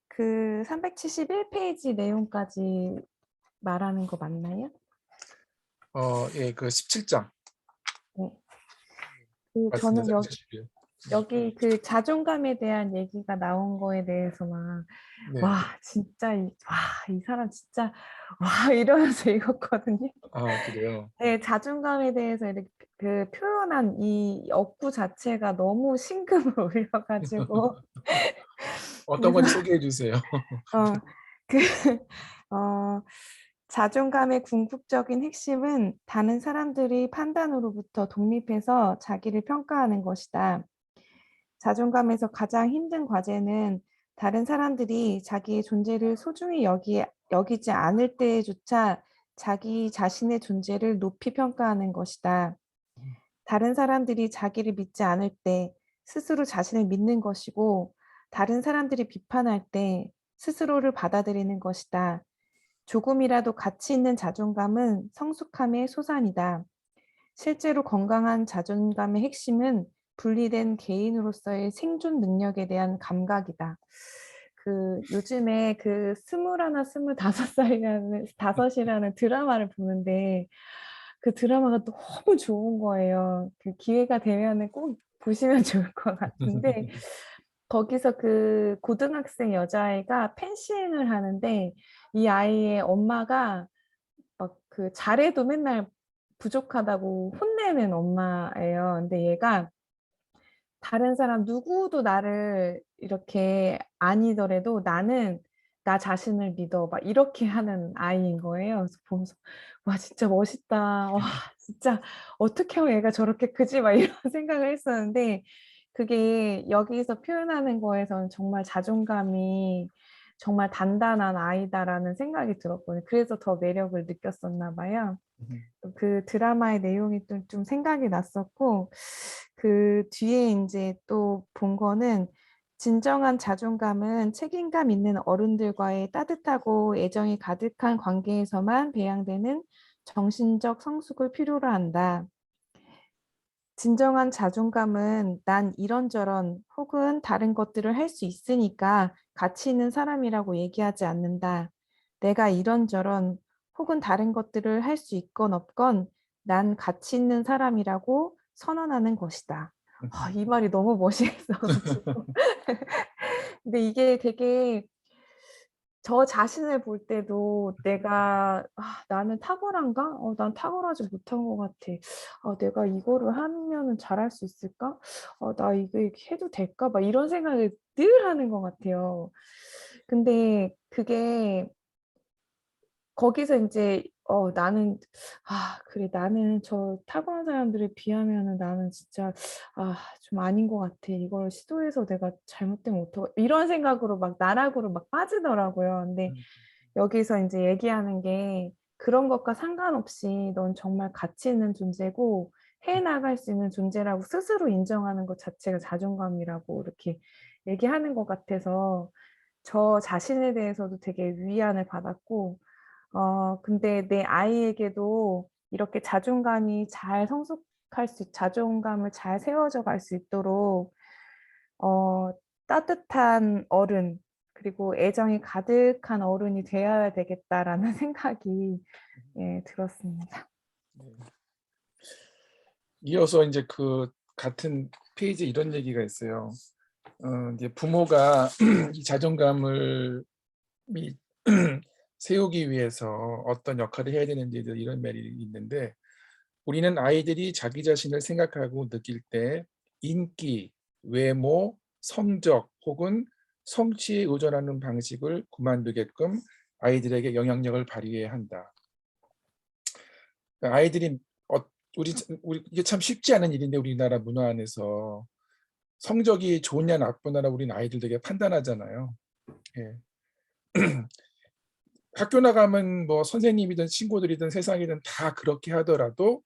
그 371페이지 내용까지 말하는 거 맞나요? 예, 그 17장. 네. 그 말씀요. 저는 여기 그 자존감에 대한 얘기가 나온 거에 대해서 막 네. 와 진짜 이 사람 진짜 와 이러면서 읽었거든요. 아, 그래요. 네, 자존감에 대해서 이렇게 그 표현한 이 억구 자체가 너무 심금을 울려가지고 어떤 건지 그래서 소개해 주세요. 그 어, 자존감의 궁극적인 핵심은 다른 사람들이 판단으로부터 독립해서 자기를 평가하는 것이다. 자존감에서 가장 힘든 과제는 다른 사람들이 자기의 존재를 소중히 여기지 않을 때조차 자기 자신의 존재를 높이 평가하는 것이다. 다른 사람들이 자기를 믿지 않을 때 스스로 자신을 믿는 것이고, 다른 사람들이 비판할 때 스스로를 받아들이는 것이다. 조금이라도 가치 있는 자존감은 성숙함의 소산이다. 실제로 건강한 자존감의 핵심은 분리된 개인으로서의 생존 능력에 대한 감각이다. 그 요즘에 그 21, 25살이라는 다섯이라는 드라마를 보는데 그 드라마가 너무 좋은 거예요. 그 기회가 되면은 꼭 보시면 좋을 것 같은데 거기서 그 고등학생 여자아이가 펜싱을 하는데 이 아이의 엄마가 막 그 잘해도 맨날 부족하다고 혼내는 엄마예요. 근데 얘가 다른 사람 누구도 나를 이렇게 아니더라도 나는 나 자신을 믿어. 막 이렇게 하는 아이인 거예요. 그래서 보면서 와 진짜 멋있다. 와 진짜 어떻게 하면 얘가 저렇게 크지? 막 이런 생각을 했었는데 그게 여기서 표현하는 거에서는 정말 자존감이 정말 단단한 아이다라는 생각이 들었거든요. 그래서 더 매력을 느꼈었나 봐요. 그 드라마의 내용이 좀 생각이 났었고 그 뒤에 이제 또 본 거는 진정한 자존감은 책임감 있는 어른들과의 따뜻하고 애정이 가득한 관계에서만 배양되는 정신적 성숙을 필요로 한다. 진정한 자존감은 난 이런저런 혹은 다른 것들을 할 수 있으니까 가치 있는 사람이라고 얘기하지 않는다. 내가 이런저런 혹은 다른 것들을 할 수 있건 없건 난 가치 있는 사람이라고 선언하는 것이다. 이 말이 너무 멋있어가지고. 근데 이게 되게 저 자신을 볼 때도 내가 나는 탁월한가? 난 탁월하지 못한 것 같아. 내가 이거를 하면은 잘할 수 있을까? 나 이거 이렇게 해도 될까? 막 이런 생각을 늘 하는 것 같아요. 근데 그게 거기서 이제 나는 그래 나는 저 타고난 사람들에 비하면은 나는 진짜 좀 아닌 것 같아. 이걸 시도해서 내가 잘못되면 어떡해. 이런 생각으로 막 나락으로 막 빠지더라고요. 근데 여기서 이제 얘기하는 게 그런 것과 상관없이 넌 정말 가치 있는 존재고 해 나갈 수 있는 존재라고 스스로 인정하는 것 자체가 자존감이라고 이렇게 얘기하는 것 같아서 저 자신에 대해서도 되게 위안을 받았고 근데 내 아이에게도 이렇게 자존감이 잘 자존감을 잘 세워져 갈 수 있도록 따뜻한 어른, 그리고 애정이 가득한 어른이 되어야 되겠다라는 생각이 들었습니다. 네. 이어서 이제 그 같은 페이지에 이런 얘기가 있어요. 이제 부모가 이 자존감을 세우기 위해서 어떤 역할을 해야 되는지 이런 말이 있는데, 우리는 아이들이 자기 자신을 생각하고 느낄 때 인기, 외모, 성적 혹은 성취에 의존하는 방식을 그만두게끔 아이들에게 영향력을 발휘해야 한다. 아이들이 우리 이게 참 쉽지 않은 일인데, 우리나라 문화 안에서 성적이 좋으냐 나쁘냐라 우리는 아이들 되게 판단하잖아요. 예. 학교 나가면 뭐 선생님이든 친구들이든 세상이든 다 그렇게 하더라도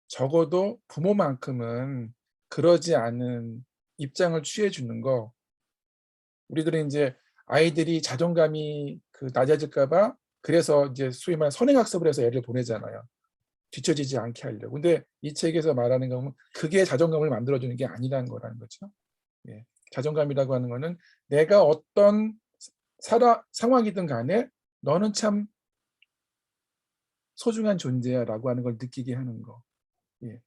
적어도 부모만큼은 그러지 않은 입장을 취해 주는 거. 우리들은 이제 아이들이 자존감이 낮아질까 봐 그래서 이제 소위 말하는 선행학습을 해서 애를 보내잖아요. 뒤처지지 않게 하려고. 근데 이 책에서 말하는 건 그게 자존감을 만들어주는 게 아니라는 거라는 거죠. 예. 자존감이라고 하는 거는 내가 어떤 상황이든 간에 너는 참 소중한 존재야 라고 하는 걸 느끼게 하는 거. 예.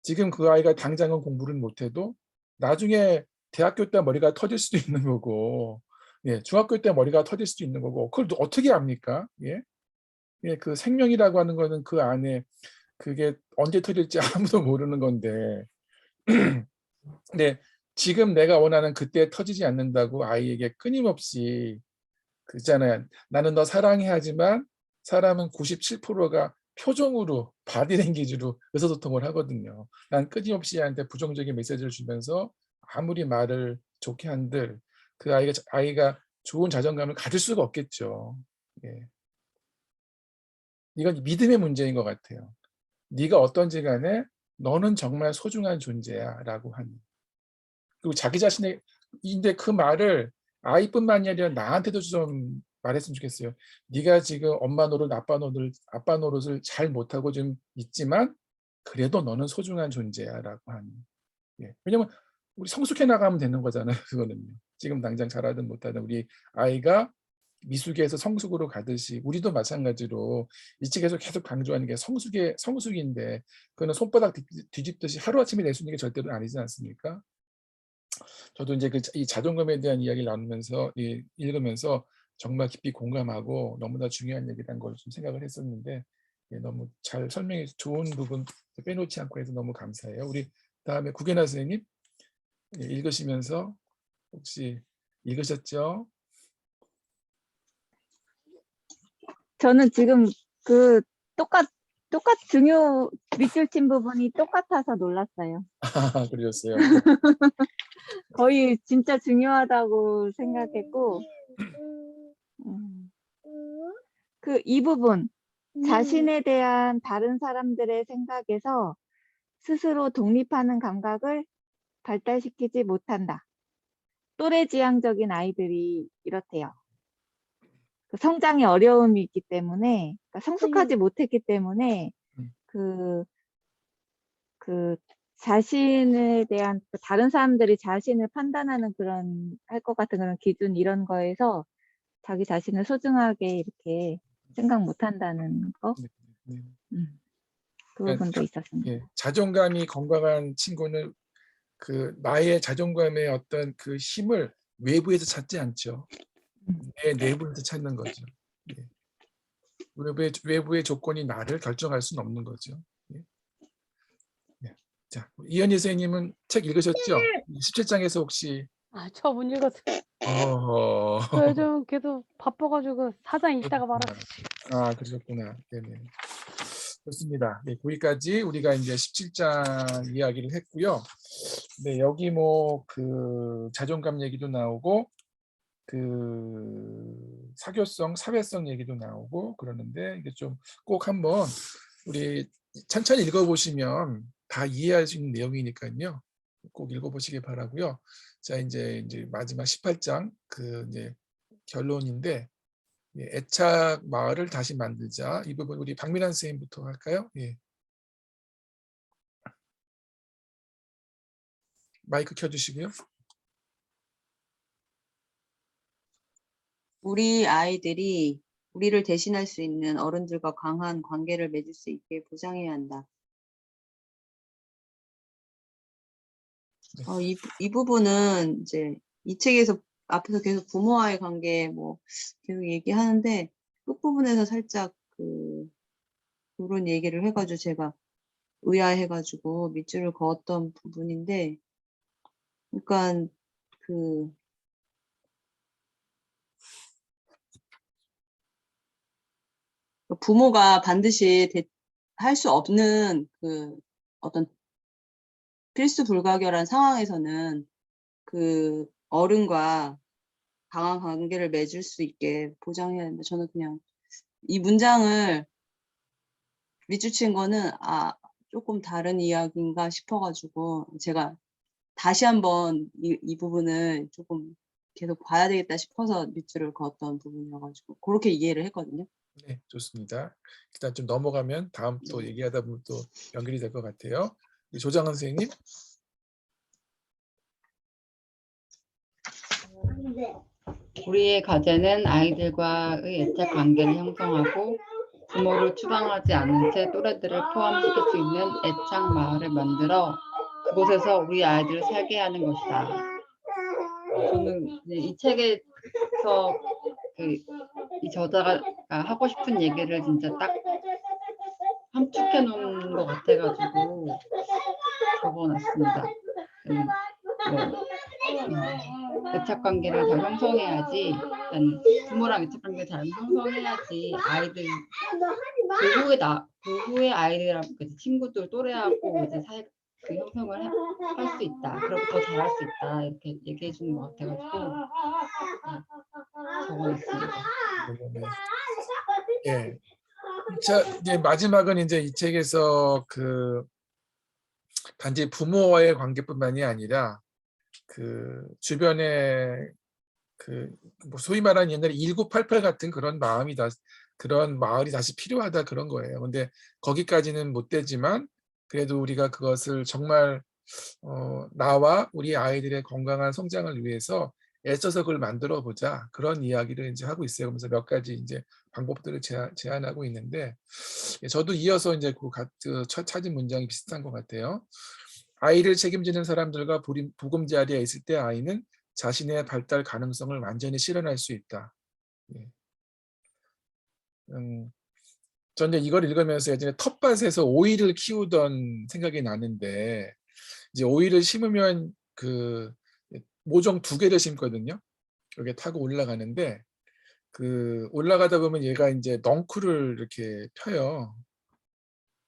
지금 그 아이가 당장은 공부를 못해도 나중에 대학교 때 머리가 터질 수도 있는 거고, 예. 중학교 때 머리가 터질 수도 있는 거고, 그걸 어떻게 압니까? 예. 예. 그 생명이라고 하는 거는 그 안에 그게 언제 터질지 아무도 모르는 건데, 근데 지금 내가 원하는 그때 터지지 않는다고 아이에게 끊임없이 그잖아요. 나는 너 사랑해 하지만 사람은 97%가 표정으로 바디랭귀지로 의사소통을 하거든요. 난 끊임없이 얘한테 부정적인 메시지를 주면서 아무리 말을 좋게 한들 그 아이가 좋은 자존감을 가질 수가 없겠죠. 예. 이건 믿음의 문제인 것 같아요. 네가 어떤지 간에 너는 정말 소중한 존재야 라고 하는. 그리고 자기 자신의 근데 그 말을 아이뿐만이 아니라 나한테도 좀 말했으면 좋겠어요. 네가 지금 엄마 노릇, 아빠 노릇을 잘 못하고 좀 있지만 그래도 너는 소중한 존재야라고 하는. 예. 왜냐면 우리 성숙해 나가면 되는 거잖아요. 그거는요. 지금 당장 잘하든 못하든 우리 아이가 미숙에서 성숙으로 가듯이 우리도 마찬가지로 이 책에서 계속 강조하는 게 성숙인데 그거는 손바닥 뒤집듯이 하루아침에 낼 수 있는 게 절대로 아니지 않습니까? 저도 이제 이 자존감에 대한 이야기를 나누면서 읽으면서 정말 깊이 공감하고 너무나 중요한 얘기라는 걸 좀 생각을 했었는데, 너무 잘 설명해 좋은 부분 빼놓지 않고 해서 너무 감사해요. 우리 다음에 구계나 선생님 읽으시면서 혹시 읽으셨죠? 저는 지금 그 똑같 밑줄 친 부분이 똑같아서 놀랐어요. 그러셨어요. 거의 진짜 중요하다고 생각했고, 그 이 부분, 자신에 대한 다른 사람들의 생각에서 스스로 독립하는 감각을 발달시키지 못한다. 또래지향적인 아이들이 이렇대요. 그 성장에 어려움이 있기 때문에, 그러니까 성숙하지 못했기 때문에 그 자신에 대한 다른 사람들이 자신을 판단하는 그런 할 것 같은 그런 기준 이런 거에서 자기 자신을 소중하게 이렇게 생각 못한다는 거. 네. 그 부분도 있었습니다. 예, 자존감이 건강한 친구는 나의 자존감의 어떤 그 힘을 외부에서 찾지 않죠. 내 내부에서 찾는 거죠. 예. 외부의 조건이 나를 결정할 수는 없는 거죠. 예. 예. 자, 이현희 선생님은 책 읽으셨죠? 17장에서 혹시 저 못 읽었어요. 저 요즘 계속 바빠가지고 4장 읽다가 말았어요. 아, 그러셨구나. 네네. 좋습니다. 네, 거기까지 우리가 이제 17장 이야기를 했고요. 네, 여기 뭐 그 자존감 얘기도 나오고 그 사교성, 사회성 얘기도 나오고 그러는데 이게 좀 꼭 한번 우리 천천히 읽어보시면 다 이해할 수 있는 내용이니까요. 꼭 읽어보시기 바라고요. 자, 이제 마지막 18장 그 이제 결론인데 예, 애착 마을을 다시 만들자. 이 부분 우리 박민환 선생님부터 할까요? 예. 마이크 켜주시고요. 우리 아이들이 우리를 대신할 수 있는 어른들과 강한 관계를 맺을 수 있게 보장해야 한다. 이 부분은 이제 이 책에서 앞에서 계속 부모와의 관계 뭐 계속 얘기하는데 끝부분에서 살짝 그런 얘기를 해가지고 제가 의아해가지고 밑줄을 그었던 부분인데, 그러니까 부모가 반드시 할 수 없는 어떤 필수 불가결한 상황에서는 그 어른과 강한 관계를 맺을 수 있게 보장해야 된다. 저는 그냥 이 문장을 밑줄 친 거는 조금 다른 이야기인가 싶어가지고 제가 다시 한번 이 부분을 조금 계속 봐야 되겠다 싶어서 밑줄을 그었던 부분이어가지고 그렇게 이해를 했거든요. 네, 좋습니다. 일단 좀 넘어가면 다음 또 얘기하다 보면 또 연결이 될 것 같아요. 조장원 선생님. 우리의 과제는 아이들과의 애착 관계를 형성하고 부모를 추방하지 않은 채 또래들을 포함시킬 수 있는 애착 마을을 만들어 그곳에서 우리 아이들을 살게 하는 것이다. 저는 이 책에서 이 저자가 하고 싶은 얘기를 진짜 딱 함축해 놓은 것 같아가지고 적어놨습니다. 애착 관계를 잘 형성해야지, 일단 부모랑 애착 관계를 잘 형성해야지 아이들 그 후에 아이들이랑 친구들 또래하고 이제 그 형성을 할 수 있다. 그리고 더 잘할 수 있다. 이렇게 얘기해 주는 것 같아가지고 적어놨습니다. 예. 자, 이제 마지막은 이제 이 책에서 단지 부모와의 관계뿐만이 아니라 주변에 뭐 소위 말하는 옛날에 1988 같은 그런 그런 마을이 다시 필요하다 그런 거예요. 근데 거기까지는 못 되지만 그래도 우리가 그것을 정말 나와 우리 아이들의 건강한 성장을 위해서 애써서 그걸 만들어 보자 그런 이야기를 이제 하고 있어요. 그래서 몇 가지 이제 방법들을 제안하고 있는데 저도 이어서 이제 찾은 문장이 비슷한 것 같아요. 아이를 책임지는 사람들과 보금자리에 있을 때 아이는 자신의 발달 가능성을 완전히 실현할 수 있다. 예. 저는 이걸 읽으면서 예전에 텃밭에서 오이를 키우던 생각이 나는데 이제 오이를 심으면 모종 2개를 심거든요. 여기 타고 올라가는데 올라가다 보면 얘가 이제 넝쿨을 이렇게 펴요.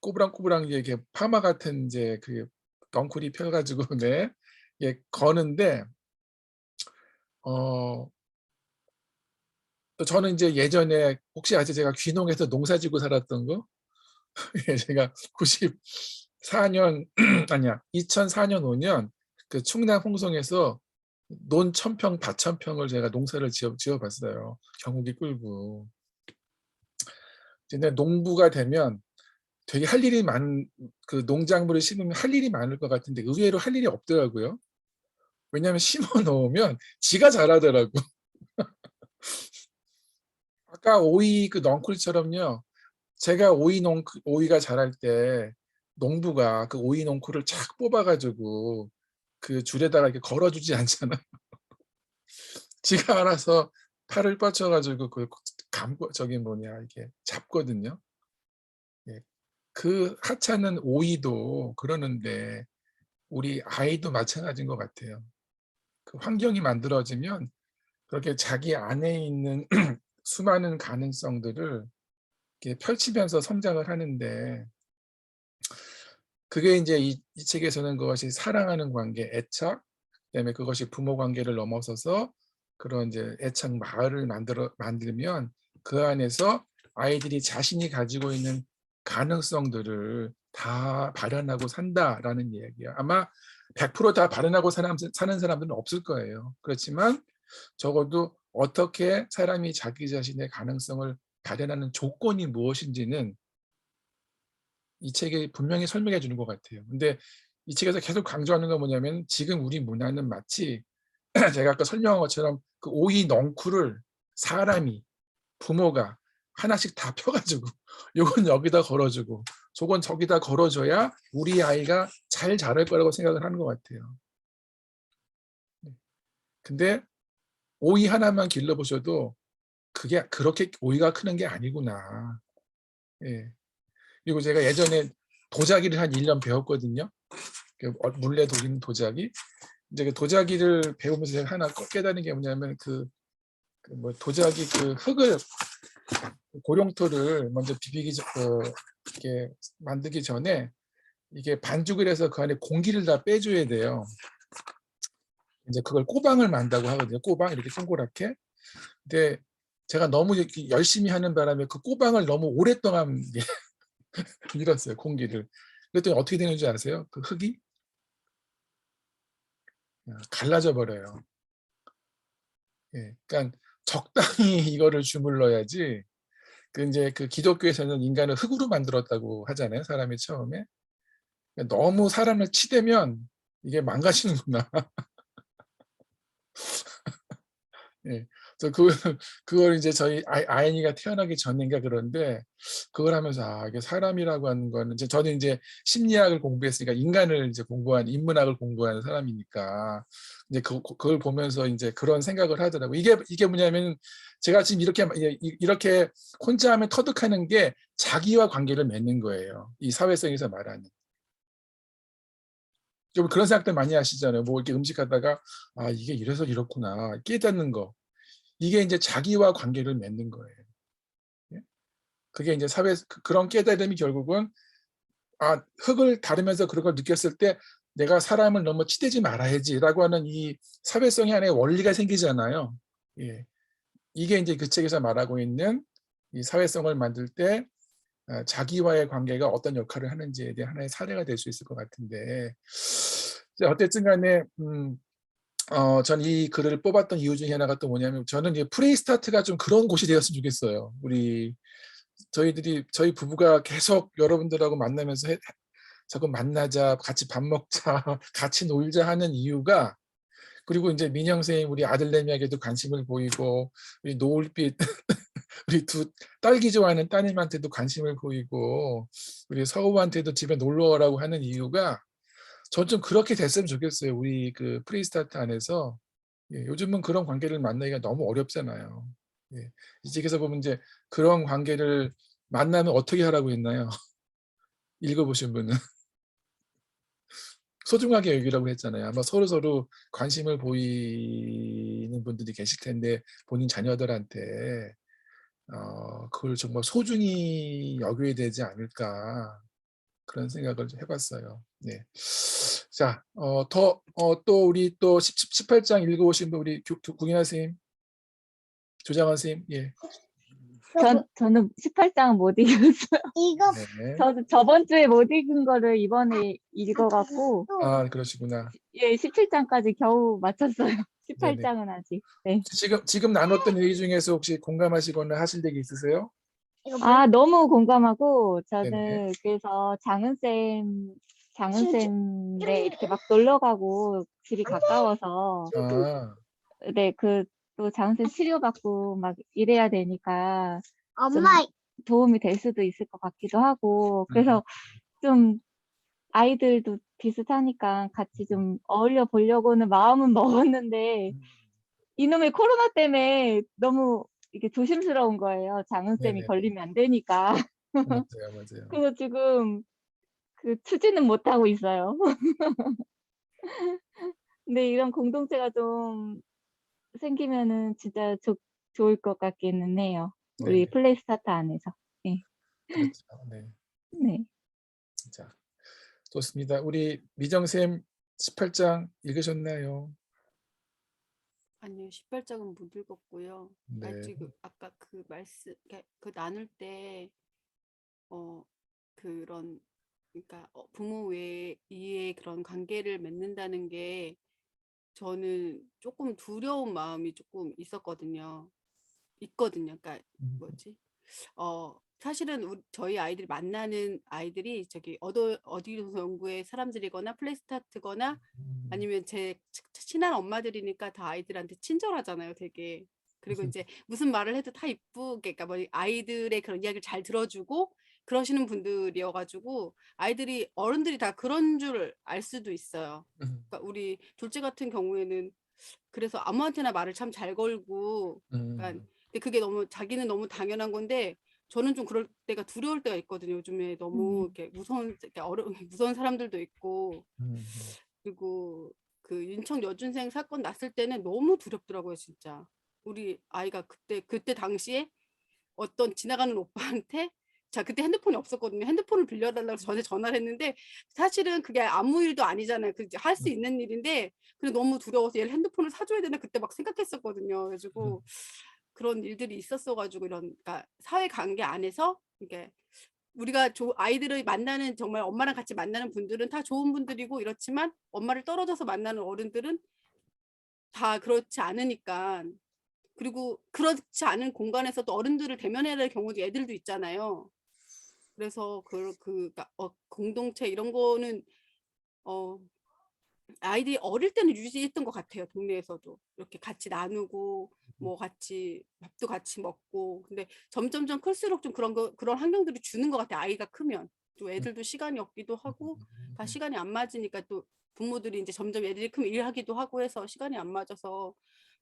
꼬부랑꼬부랑 이렇게 파마 같은 이제 넝쿨이 펴가지고 네, 거는데 저는 이제 예전에 혹시 아세요? 제가 귀농해서 농사지고 살았던 거? 제가 94년 아니야 2004년 5년 충남 홍성에서 논 1000평 밭 1000평을 제가 농사를 지어봤어요. 경욱이 끌고. 근데 농부가 되면 되게 할 일이 농작물을 심으면 할 일이 많을 것 같은데 의외로 할 일이 없더라고요. 왜냐하면 심어 놓으면 지가 자라더라고. 아까 오이 넝쿨처럼요. 제가 오이가 자랄 때 농부가 오이 넝쿨을 착 뽑아가지고 줄에다가 이렇게 걸어주지 않잖아요. 지가 알아서 팔을 뻗쳐가지고 이게 잡거든요. 예. 그 하찮은 오이도 그러는데 우리 아이도 마찬가지인 것 같아요. 환경이 만들어지면 그렇게 자기 안에 있는 수많은 가능성들을 이렇게 펼치면서 성장을 하는데 그게 이제 이 책에서는 그것이 사랑하는 관계, 애착, 그다음에 그것이 부모 관계를 넘어서서 그런 이제 애착 마을을 만들면 그 안에서 아이들이 자신이 가지고 있는 가능성들을 다 발현하고 산다라는 이야기예요. 아마 100%다 발현하고 사는 사람들은 없을 거예요. 그렇지만 적어도 어떻게 사람이 자기 자신의 가능성을 발현하는 조건이 무엇인지는 이 책이 분명히 설명해 주는 것 같아요. 근데 이 책에서 계속 강조하는 건 뭐냐면 지금 우리 문화는 마치 제가 아까 설명한 것처럼 그 오이 넝쿨을 사람이 부모가 하나씩 다 펴가지고 요건 여기다 걸어주고 저건 저기다 걸어줘야 우리 아이가 잘 자랄 거라고 생각을 하는 것 같아요. 근데 오이 하나만 길러보셔도 그게 그렇게 오이가 크는 게 아니구나. 예. 그리고 제가 예전에 도자기를 한 1년 배웠거든요. 물레 돌리는 도자기. 이제 그 도자기를 배우면서 제가 하나 깨달은 게 뭐냐면 뭐 도자기 그 흙을 고령토를 먼저 이렇게 만들기 전에 이게 반죽을 해서 그 안에 공기를 다 빼줘야 돼요. 이제 그걸 꼬방을 만다고 하거든요. 꼬방 이렇게 동그랗게. 근데 제가 너무 이렇게 열심히 하는 바람에 그 꼬방을 너무 오랫동안 밀었어요. 공기를. 그랬더니 어떻게 되는 줄 아세요? 그 흙이 갈라져 버려요. 예, 그러니까 적당히 이거를 주물러야지. 이제 그 기독교에서는 인간을 흙으로 만들었다고 하잖아요. 사람이 처음에. 그러니까 너무 사람을 치대면 이게 망가지는구나. 예. 그래서 그걸 이제 저희 아이니가 태어나기 전인가 그런데 그걸 하면서 이게 사람이라고 하는 거는 저는 이제 심리학을 공부했으니까 인간을 이제 인문학을 공부하는 사람이니까 이제 그걸 보면서 이제 그런 생각을 하더라고요. 이게 뭐냐면 제가 지금 이렇게 혼자 하면 터득하는 게 자기와 관계를 맺는 거예요. 이 사회성에서 말하는. 좀 그런 생각들 많이 하시잖아요. 뭐 이렇게 음식하다가 이게 이래서 이렇구나 깨닫는 거. 이게 이제 자기와 관계를 맺는 거예요. 예? 그게 이제 그런 깨달음이 결국은 흙을 다루면서 그런 걸 느꼈을 때 내가 사람을 너무 치대지 말아야지라고 하는 이 사회성의 하나의 원리가 생기잖아요. 예. 이게 이제 그 책에서 말하고 있는 이 사회성을 만들 때 자기와의 관계가 어떤 역할을 하는지에 대한 하나의 사례가 될 수 있을 것 같은데 어쨌든 간에 전 이 글을 뽑았던 이유 중에 하나가 또 뭐냐면 저는 이제 프레이스타트가 좀 그런 곳이 되었으면 좋겠어요. 저희 부부가 계속 여러분들하고 만나면서 자꾸 만나자, 같이 밥 먹자, 같이 놀자 하는 이유가 그리고 이제 민영 선생님 우리 아들내미에게도 관심을 보이고 우리 노을빛 우리 두 딸기 좋아하는 따님한테도 관심을 보이고 우리 서우한테도 집에 놀러 오라고 하는 이유가 전 좀 그렇게 됐으면 좋겠어요. 우리 그 프리스타트 안에서 요즘은 그런 관계를 만나기가 너무 어렵잖아요. 이 책에서 보면 이제 그런 관계를 만나면 어떻게 하라고 했나요? 읽어보신 분은 소중하게 여기라고 했잖아요. 아마 서로 관심을 보이는 분들이 계실 텐데 본인 자녀들한테 그걸 정말 소중히 여겨야 되지 않을까 그런 생각을 좀 해봤어요. 네. 자, 또 우리 또 18장 읽어오신 분 우리 국인아 선생님, 조장원 선생님, 예. 저는 18장 못 읽었어요. 네. 저도 저번 주에 못 읽은 거를 이번에 읽어갖고 그러시구나. 예, 17장까지 겨우 마쳤어요. 네네. 18장은 아직. 네. 지금 나눴던 얘기 중에서 혹시 공감하시거나 하실 얘기 있으세요? 너무 공감하고 네네. 저는 그래서 장은쌤네 이렇게 막 놀러 가고 집이 가까워서 네, 또 장은쌤 치료받고 막 이래야 되니까 좀 도움이 될 수도 있을 것 같기도 하고 그래서 좀 아이들도 비슷하니까 같이 좀 어울려 보려고는 마음은 먹었는데 이놈의 코로나 때문에 너무 이게 조심스러운 거예요. 장은쌤이 네네네. 걸리면 안 되니까. 맞아요. 그래서 지금 추진은 못 하고 있어요. 근데 이런 공동체가 좀 생기면은 진짜 좋을 것 같기는 해요. 우리 네네. 플레이 스타트 안에서. 네. 그렇죠. 네. 네. 자, 좋습니다. 우리 미정쌤 18장 읽으셨나요? 아니요, 18장은 못 읽었고요. 네. 지금 아까 그 말씀, 그 나눌 때, 그런, 그러니까 부모 외의 그런 관계를 맺는다는 게 저는 조금 두려운 마음이 조금 있거든요. 그러니까 뭐지? 사실은 저희 아이들이 만나는 아이들이 저기 어디서 연구의 사람들이거나 플레이스타트거나 아니면 제 친한 엄마들이니까 다 아이들한테 친절하잖아요, 되게. 그리고 이제 무슨 말을 해도 다 이쁘게, 그러니까 뭐 아이들의 그런 이야기를 잘 들어주고 그러시는 분들이어가지고 어른들이 다 그런 줄 알 수도 있어요. 그러니까 우리 둘째 같은 경우에는 그래서 아무한테나 말을 참 잘 걸고, 그러니까 근데 그게 자기는 너무 당연한 건데 저는 좀 그럴 때가 두려울 때가 있거든요. 요즘에 너무 이렇게 무서운 사람들도 있고. 그리고 그 윤청 여중생 사건 났을 때는 너무 두렵더라고요, 진짜. 우리 아이가 그때 당시에 어떤 지나가는 오빠한테 그때 핸드폰이 없었거든요. 핸드폰을 빌려달라고 저한테 전화를 했는데 사실은 그게 아무 일도 아니잖아요. 할 수 있는 일인데 근데 너무 두려워서 얘를 핸드폰을 사줘야 되나 그때 막 생각했었거든요. 그래가지고 그런 일들이 있었어가지고 그러니까 사회관계 안에서 이게 우리가 아이들을 만나는 정말 엄마랑 같이 만나는 분들은 다 좋은 분들이고 이렇지만 엄마를 떨어져서 만나는 어른들은 다 그렇지 않으니까 그리고 그렇지 않은 공간에서 또 어른들을 대면해야 될 경우도 애들도 있잖아요. 그래서 그러니까 공동체 이런 거는 아이들이 어릴 때는 유지했던 것 같아요. 동네에서도 이렇게 같이 나누고 뭐 같이 밥도 같이 먹고. 근데 점점점 클수록 좀 그런 환경들이 주는 것 같아요. 아이가 크면 또 애들도 시간이 없기도 하고 다 시간이 안 맞으니까 또 부모들이 이제 점점 애들이 크면 일하기도 하고 해서 시간이 안 맞아서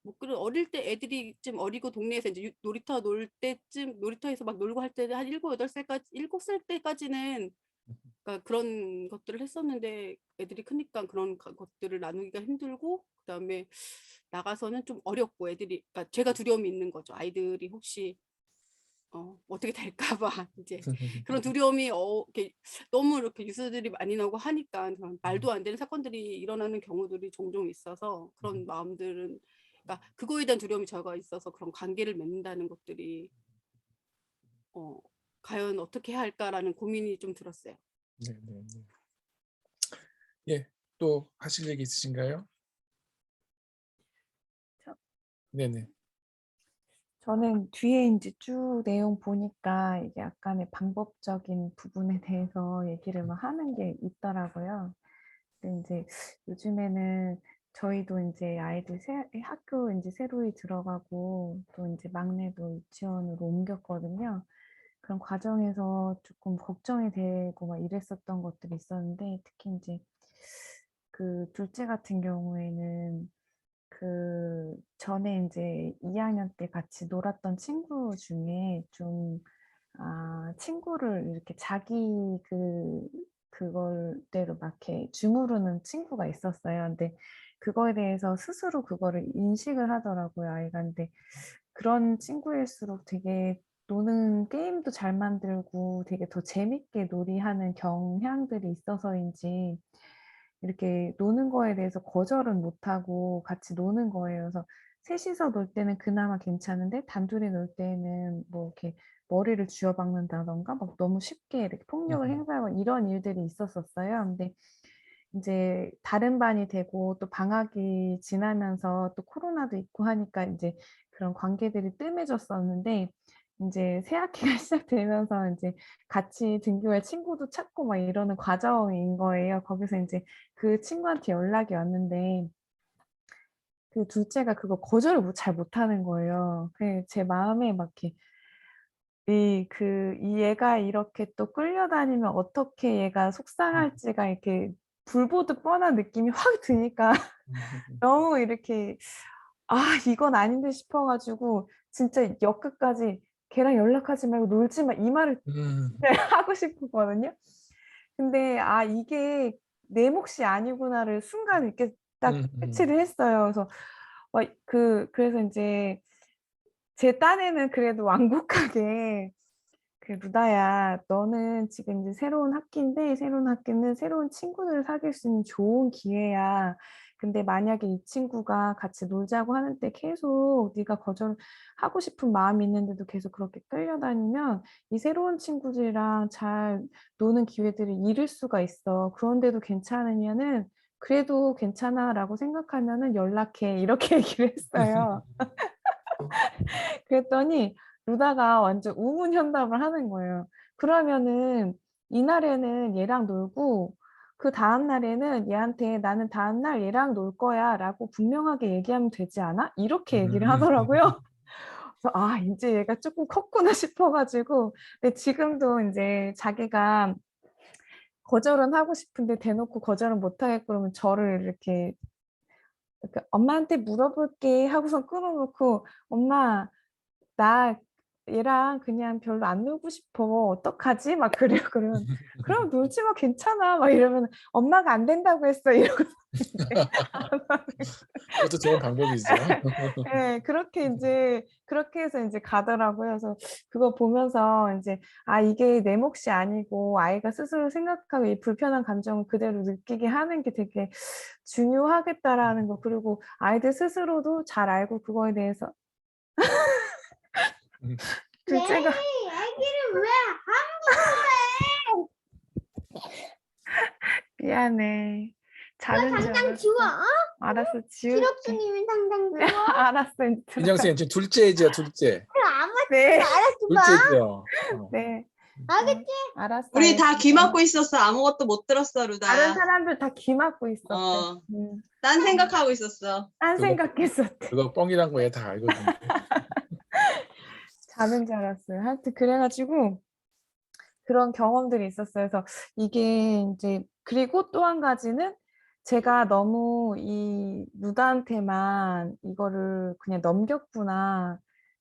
뭐 그런 어릴 때 애들이 좀 어리고 동네에서 이제 놀이터 놀 때쯤 놀이터에서 막 놀고 할 때 한 7살 때까지는 그러니까 그런 것들을 했었는데 애들이 크니까 그런 것들을 나누기가 힘들고 그다음에 나가서는 좀 어렵고 애들이 그러니까 제가 두려움이 있는 거죠. 아이들이 혹시 어떻게 될까 봐 이제 그런 두려움이 이렇게 너무 이렇게 뉴스들이 많이 나오고 하니까 그런 말도 안 되는 사건들이 일어나는 경우들이 종종 있어서 그런 마음들은 그러니까 그거에 대한 두려움이 저가 있어서 그런 관계를 맺는다는 것들이 과연 어떻게 해야 할까라는 고민이 좀 들었어요. 네, 네, 네. 예, 또 하실 얘기 있으신가요? 네네. 저는 뒤에 이제 쭉 내용 보니까 이게 약간의 방법적인 부분에 대해서 얘기를 막 하는 게 있더라고요. 근데 이제 요즘에는 저희도 이제 아이들 학교 이제 새로이 들어가고 또 이제 막내도 유치원으로 옮겼거든요. 그런 과정에서 조금 걱정이 되고 막 이랬었던 것들이 있었는데 특히 이제 그 둘째 같은 경우에는 그 전에 이제 2학년 때 같이 놀았던 친구 중에 좀 친구를 이렇게 자기 그걸대로 막 이렇게 주무르는 친구가 있었어요. 근데 그거에 대해서 스스로 그거를 인식을 하더라고요, 아이가. 근데 그런 친구일수록 되게 노는 게임도 잘 만들고 되게 더 재밌게 놀이하는 경향들이 있어서인지 이렇게 노는 거에 대해서 거절은 못하고 같이 노는 거예요. 그래서 셋이서 놀 때는 그나마 괜찮은데 단둘이 놀 때는 뭐 이렇게 머리를 쥐어박는다던가 막 너무 쉽게 이렇게 폭력을 행사하고 이런 일들이 있었었어요. 근데 이제 다른 반이 되고 또 방학이 지나면서 또 코로나도 있고 하니까 이제 그런 관계들이 뜸해졌었는데 이제 새 학기가 시작되면서 이제 같이 등교할 친구도 찾고 막 이러는 과정인 거예요. 거기서 이제 그 친구한테 연락이 왔는데 그 둘째가 그거 거절을 잘 못하는 거예요. 제 마음에 막 이렇게 이 얘가 이렇게 또 끌려다니면 어떻게 얘가 속상할지가 이렇게 불보듯 뻔한 느낌이 확 드니까 너무 이렇게 이건 아닌데 싶어 가지고 진짜 역끝까지 걔랑 연락하지 말고 놀지 마 이 말을 네, 하고 싶었거든요. 근데 이게 내 몫이 아니구나를 순간 이렇게 딱 캐치를 했어요. 그래서 그래서 인제 제 딴에는 그래도 완곡하게 그 루다야, 너는 지금 이제 새로운 학기인데 새로운 학기는 새로운 친구들을 사귈 수 있는 좋은 기회야. 근데 만약에 이 친구가 같이 놀자고 하는데 계속 네가 거절하고 싶은 마음이 있는데도 계속 그렇게 끌려다니면 이 새로운 친구들이랑 잘 노는 기회들을 잃을 수가 있어. 그런데도 괜찮으면은 그래도 괜찮아라고 생각하면은 연락해. 이렇게 얘기를 했어요. 그랬더니 루다가 완전 우문현답을 하는 거예요. 그러면은 이날에는 얘랑 놀고 그 다음 날에는 얘한테 나는 다음 날 얘랑 놀 거야 라고 분명하게 얘기하면 되지 않아? 이렇게 얘기를 하더라고요. 그래서 아, 이제 얘가 조금 컸구나 싶어가지고. 근데 지금도 이제 자기가 거절은 하고 싶은데 대놓고 거절은 못하겠고 그러면 저를 이렇게 엄마한테 물어볼게 하고선 끊어놓고 엄마 나 얘랑 그냥 별로 안 놀고 싶어. 어떡하지? 막 그래요. 그러면 그럼 놀지 마 괜찮아. 막 이러면 엄마가 안 된다고 했어. 이러고 그것도 좋은 방법이죠. 네, 그렇게 이제 그렇게 해서 이제 가더라고요. 그래서 그거 보면서 이제 아 이게 내 몫이 아니고 아이가 스스로 생각하고 이 불편한 감정을 그대로 느끼게 하는 게 되게 중요하겠다라는 거. 그리고 아이들 스스로도 잘 알고 그거에 대해서 음. 둘째가 애기를 왜 미안해. 자는 줄 당장 알았어. 지워? 알았어, 지울게. 실업중이면 당장 지워? 알았어, 이제 민영 들어가. 쌤 지금 둘째죠, 둘째. 아마 네, 알았어 봐. 둘째죠. 네. 알겠지? 알았어. 우리 다 알겠어. 귀 막고 있었어. 아무것도 못 들었어, 루다. 다른 사람들 다 귀 막고 있었대. 어. 딴 생각하고 있었어. 딴 그거- 생각했었대. 그거 뻥이란 거에 다 알거든요. 자는 줄 알았어요. 하여튼 그래가지고 그런 경험들이 있었어요. 그래서 이게 이제 그리고 또 한 가지는 제가 너무 이 루다한테만 이거를 그냥 넘겼구나.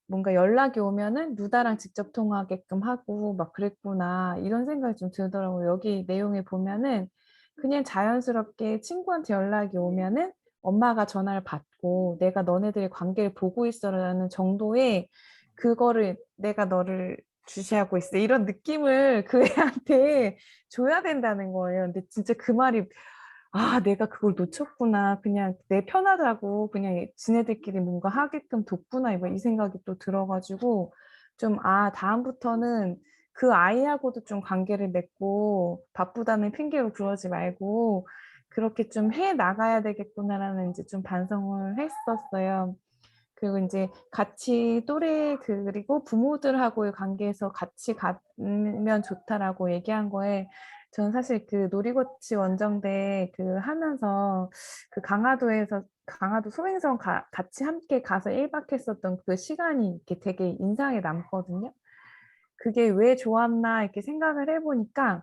뭔가 연락이 오면은 루다랑 직접 통화하게끔 하고 막 그랬구나. 이런 생각이 좀 들더라고요. 여기 내용에 보면은 그냥 자연스럽게 친구한테 연락이 오면은 엄마가 전화를 받고 내가 너네들의 관계를 보고 있어라는 정도의 그거를 내가 너를 주시하고 있어. 이런 느낌을 그 애한테 줘야 된다는 거예요. 근데 진짜 그 말이 아, 내가 그걸 놓쳤구나. 그냥 내 편하다고 그냥 지네들끼리 뭔가 하게끔 뒀구나. 이 생각이 또 들어가지고 좀 아, 다음부터는 그 아이하고도 좀 관계를 맺고 바쁘다는 핑계로 그러지 말고 그렇게 좀 해 나가야 되겠구나라는 이제 좀 반성을 했었어요. 그리고 이제 같이 또래 그리고 부모들하고의 관계에서 같이 가면 좋다라고 얘기한 거에 저는 사실 그 놀이고치 원정대 그 하면서 그 강화도 소행성 같이 함께 가서 1박 했었던 그 시간이 이렇게 되게 인상에 남거든요. 그게 왜 좋았나 이렇게 생각을 해보니까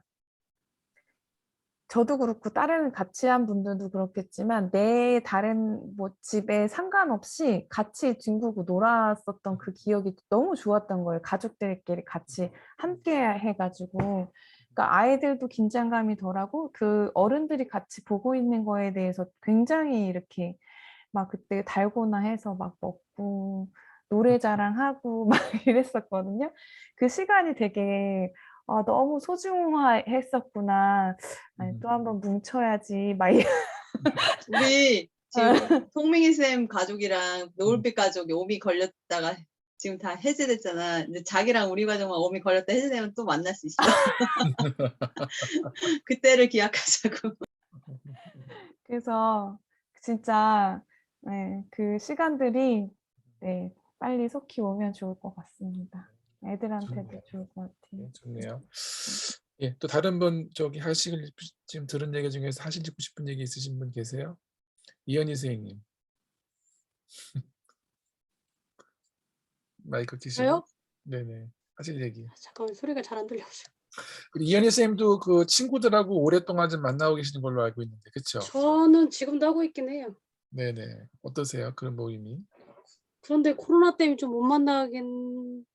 저도 그렇고 다른 같이 한 분들도 그렇겠지만 내 다른 뭐 집에 상관없이 같이 뒹구고 놀았었던 그 기억이 너무 좋았던 거예요. 가족들끼리 같이 함께 해가지고. 그러니까 아이들도 긴장감이 덜하고 그 어른들이 같이 보고 있는 거에 대해서 굉장히 이렇게 막 그때 달고나 해서 막 먹고 노래 자랑하고 막 이랬었거든요. 그 시간이 되게 너무 소중했었구나. 아니, 또 한번 뭉쳐야지. 막 우리 지금 송민희 쌤 가족이랑 노을빛 가족이 오미 걸렸다가 지금 다 해제됐잖아. 이제 자기랑 우리 가족만 오미 걸렸다 해제되면 또 만날 수 있어. 그때를 기약하자고. 그래서 진짜 네, 그 시간들이 네, 빨리 속히 오면 좋을 것 같습니다. 애들한테도 좋을 것 같아요. 좋네요. 예, 또 다른 분 저기 지금 들은 얘기 중에서 하시고 싶은 얘기 있으신 분 계세요? 이현희 선생님. 마이크 켜시고. 저요? 네네. 하실 얘기. 잠깐만 소리가 잘 안 들려서. 그리고 이현희 선생님도 그 친구들하고 오랫동안 좀 만나고 계시는 걸로 알고 있는데, 그렇죠? 저는 지금도 하고 있긴 해요. 네네. 어떠세요? 그런 모임이? 그런데 코로나 때문에 좀 못 만나긴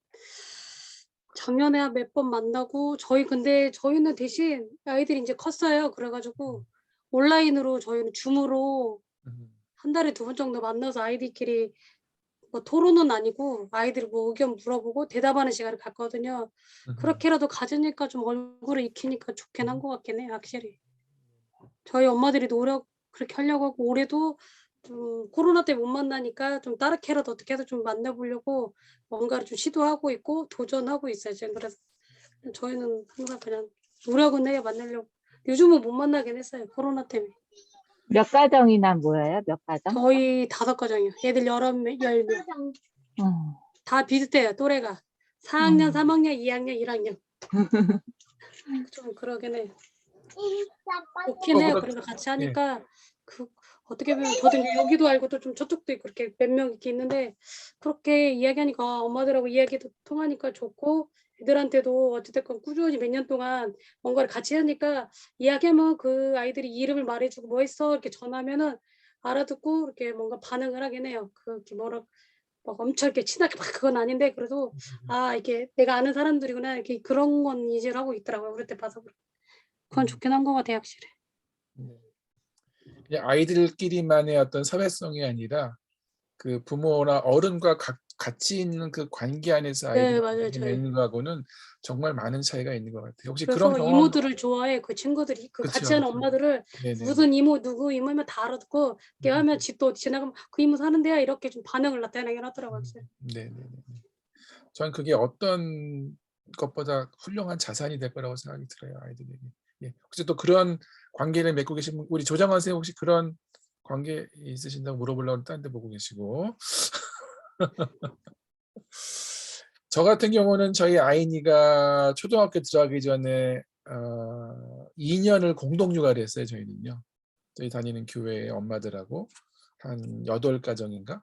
작년에 몇 번 만나고 근데 저희는 대신 아이들이 이제 컸어요. 그래가지고 온라인으로 저희는 줌으로 한 달에 2번 정도 만나서 아이들끼리 뭐 토론은 아니고 아이들이 뭐 의견 물어보고 대답하는 시간을 갖거든요. 그렇게라도 가지니까 좀 얼굴을 익히니까 좋긴 한 것 같긴 해요, 확실히. 저희 엄마들이 노력 그렇게 하려고 하고 올해도 좀 코로나 때문에 못 만나니까 좀 다르게라도 어떻게 해서 좀 만나보려고 뭔가를 좀 시도하고 있고 도전하고 있어요, 지금. 그래서 저희는 항상 그냥 노력은 해요, 만나려고. 요즘은 못 만나긴 했어요, 코로나 때문에. 몇 가정이나 모여요? 몇 가정? 저희 5가정이요. 애들 11명, 10명. 어. 다 비슷해요, 또래가. 4학년, 3학년, 2학년, 1학년. 좀 그러긴 해요. 좋긴 해요. 그래서 같이 하니까 그 어떻게 보면 저도 이제 여기도 알고 또 좀 저쪽도 있고 이렇게 몇 명 이렇게 있는데 그렇게 이야기하니까 엄마들하고 이야기도 통하니까 좋고 애들한테도 어찌됐건 꾸준히 몇 년 동안 뭔가를 같이 하니까 이야기하면 그 아이들이 이름을 말해주고 뭐 했어 이렇게 전하면은 알아듣고 이렇게 뭔가 반응을 하긴 해요. 그렇게 뭐라 막 엄청 이렇게 친하게 막 그건 아닌데 그래도 아 이게 내가 아는 사람들이구나 이렇게 그런 건 인지를 하고 있더라고요. 그럴 때 봐서 그건 좋긴 한 것 같아요, 확실히. 그냥 아이들끼리만의 어떤 사회성이 아니라 그 부모나 어른과 같이 있는 그 관계 안에서 네, 아이들이 맞아요. 저희. 맺는 거하고는 정말 많은 차이가 있는 것 같아요. 혹시 그런 그래서 경험? 이모들을 좋아해. 그 친구들이 그 같이 그쵸, 하는 그쵸. 엄마들을 네네. 무슨 이모 누구 이모면 다 알아듣고 이렇게 하면 집도 지나가면 그 이모 사는데야 이렇게 좀 반응을 나타내긴 하더라고요. 네네네. 전 그게 어떤 것보다 훌륭한 자산이 될 거라고 생각이 들어요, 아이들에게. 예. 혹시 또 그런 관계를 맺고 계신 분, 우리 조장원 선생님 혹시 그런 관계 있으신다고 물어보려고 딴 데 보고 계시고. 저 같은 경우는 저희 아이니가 초등학교 들어가기 전에 2년을 공동 육아를 했어요, 저희는요. 저희 다니는 교회 엄마들하고 한 8가정인가?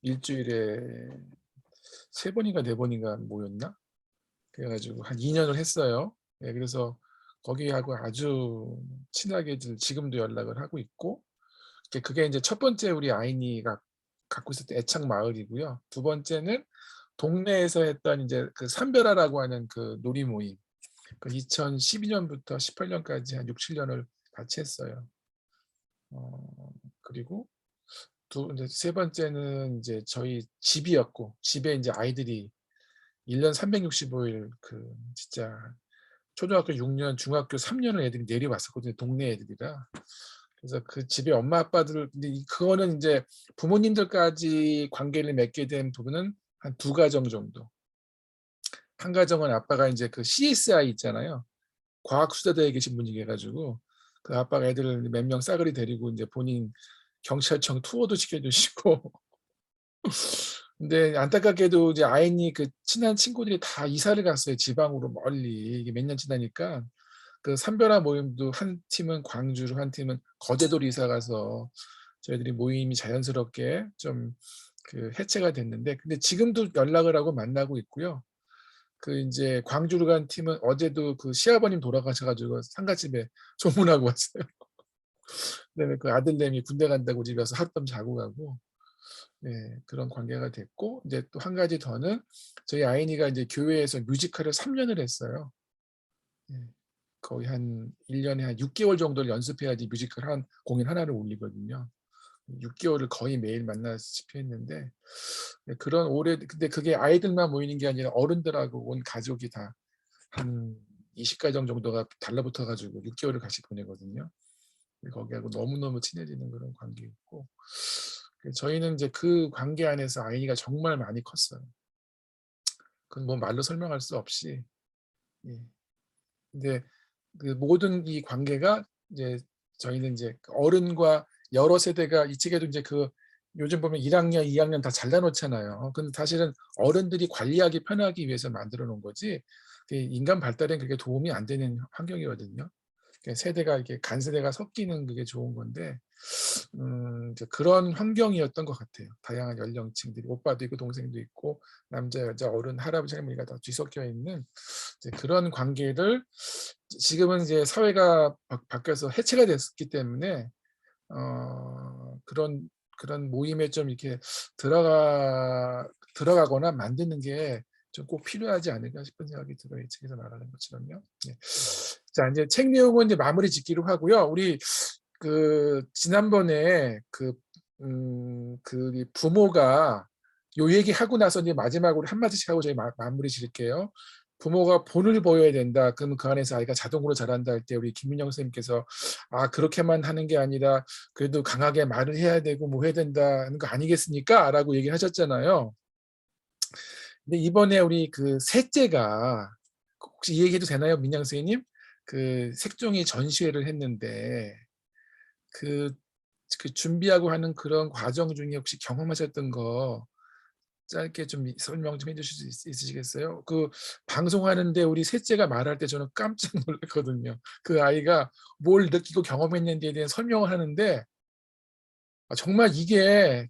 일주일에 3번인가 4번인가 모였나? 그래가지고 한 2년을 했어요. 예, 그래서 거기하고 아주 친하게 지금도 연락을 하고 있고, 그게 이제 첫 번째 우리 아이니가 갖고 있었던 애착 마을이고요. 두 번째는 동네에서 했던 이제 그 산별화라고 하는 그 놀이 모임. 그 2012년부터 18년까지 한 6, 7년을 같이 했어요. 그리고 이제 세 번째는 이제 저희 집이었고, 집에 이제 아이들이 1년 365일 그 진짜 초등학교 6년, 중학교 3년을 애들이 내려왔었거든요. 동네 애들이라. 그래서 그 집에 엄마 아빠들, 근데 그거는 이제 부모님들까지 관계를 맺게 된 부분은 한 2가정 정도. 한 가정은 아빠가 이제 그 CSI 있잖아요. 과학수사대에 계신 분이 계셔가지고 그 아빠가 애들을 몇 명 싸그리 데리고 이제 본인 경찰청 투어도 시켜주시고. 근데 안타깝게도 이제 아이니 그 친한 친구들이 다 이사를 갔어요. 지방으로 멀리. 이게 몇 년 지나니까 그 산별화 모임도 한 팀은 광주로, 한 팀은 거제도로 이사 가서 저희들이 모임이 자연스럽게 좀 그 해체가 됐는데, 근데 지금도 연락을 하고 만나고 있고요. 그 이제 광주로 간 팀은 어제도 그 시아버님 돌아가셔가지고 상가집에 소문하고 왔어요. 그다음에 그 아들내미 군대 간다고 집에 와서 하룻밤 자고 가고. 네, 그런 관계가 됐고, 이제 또 한 가지 더는 저희 아이니가 이제 교회에서 뮤지컬을 3년을 했어요. 네, 거의 한 1년에 한 6개월 정도를 연습해야지 뮤지컬 한 공연 하나를 올리거든요. 6개월을 거의 매일 만나시피 했는데, 네, 그런 근데 그게 아이들만 모이는 게 아니라 어른들하고 온 가족이 다 한 20가정 정도가 달라붙어 가지고 6개월을 같이 보내거든요. 거기하고 너무너무 친해지는 그런 관계였고, 저희는 이제 그 관계 안에서 아이니가 정말 많이 컸어요. 그건 뭐 말로 설명할 수 없이. 예. 근데 그 모든 이 관계가 이제 저희는 이제 어른과 여러 세대가 이 책에도 이제 그 요즘 보면 1학년, 2학년 다 잘라놓잖아요. 근데 사실은 어른들이 관리하기 편하기 위해서 만들어 놓은 거지 인간 발달엔 그렇게 도움이 안 되는 환경이거든요. 세대가 이렇게 간세대가 섞이는 그게 좋은 건데, 이제 그런 환경이었던 것 같아요. 다양한 연령층들이 오빠도 있고 동생도 있고 남자 여자 어른 할아버지 할머니가 다 뒤섞여 있는 이제 그런 관계를 지금은 이제 사회가 바뀌어서 해체가 됐기 때문에 그런 모임에 좀 이렇게 들어가거나 만드는 게 좀 꼭 필요하지 않을까 싶은 생각이 들어요. 이 책에서 말하는 것처럼요. 네. 자, 이제 책 내용은 이제 마무리 짓기로 하고요. 우리 그 지난번에 그 부모가 요 얘기 하고 나서 이제 마지막으로 한마디씩 하고 저희 마무리 지을게요. 부모가 본을 보여야 된다. 그러면 그 안에서 아이가 자동으로 자란다 할 때 우리 김민영 선생님께서 그렇게만 하는 게 아니라 그래도 강하게 말을 해야 되고 뭐 해야 된다는 거 아니겠습니까? 라고 얘기하셨잖아요. 근데 이번에 우리 그 셋째가 혹시 이 얘기해도 되나요, 민영 선생님? 그 색종이 전시회를 했는데 그 준비하고 하는 그런 과정 중에 혹시 경험하셨던 거 짧게 좀 설명 좀 해주실 수 있으시겠어요? 그 방송하는데 우리 셋째가 말할 때 저는 깜짝 놀랐거든요. 그 아이가 뭘 느끼고 경험했는지에 대한 설명을 하는데 정말 이게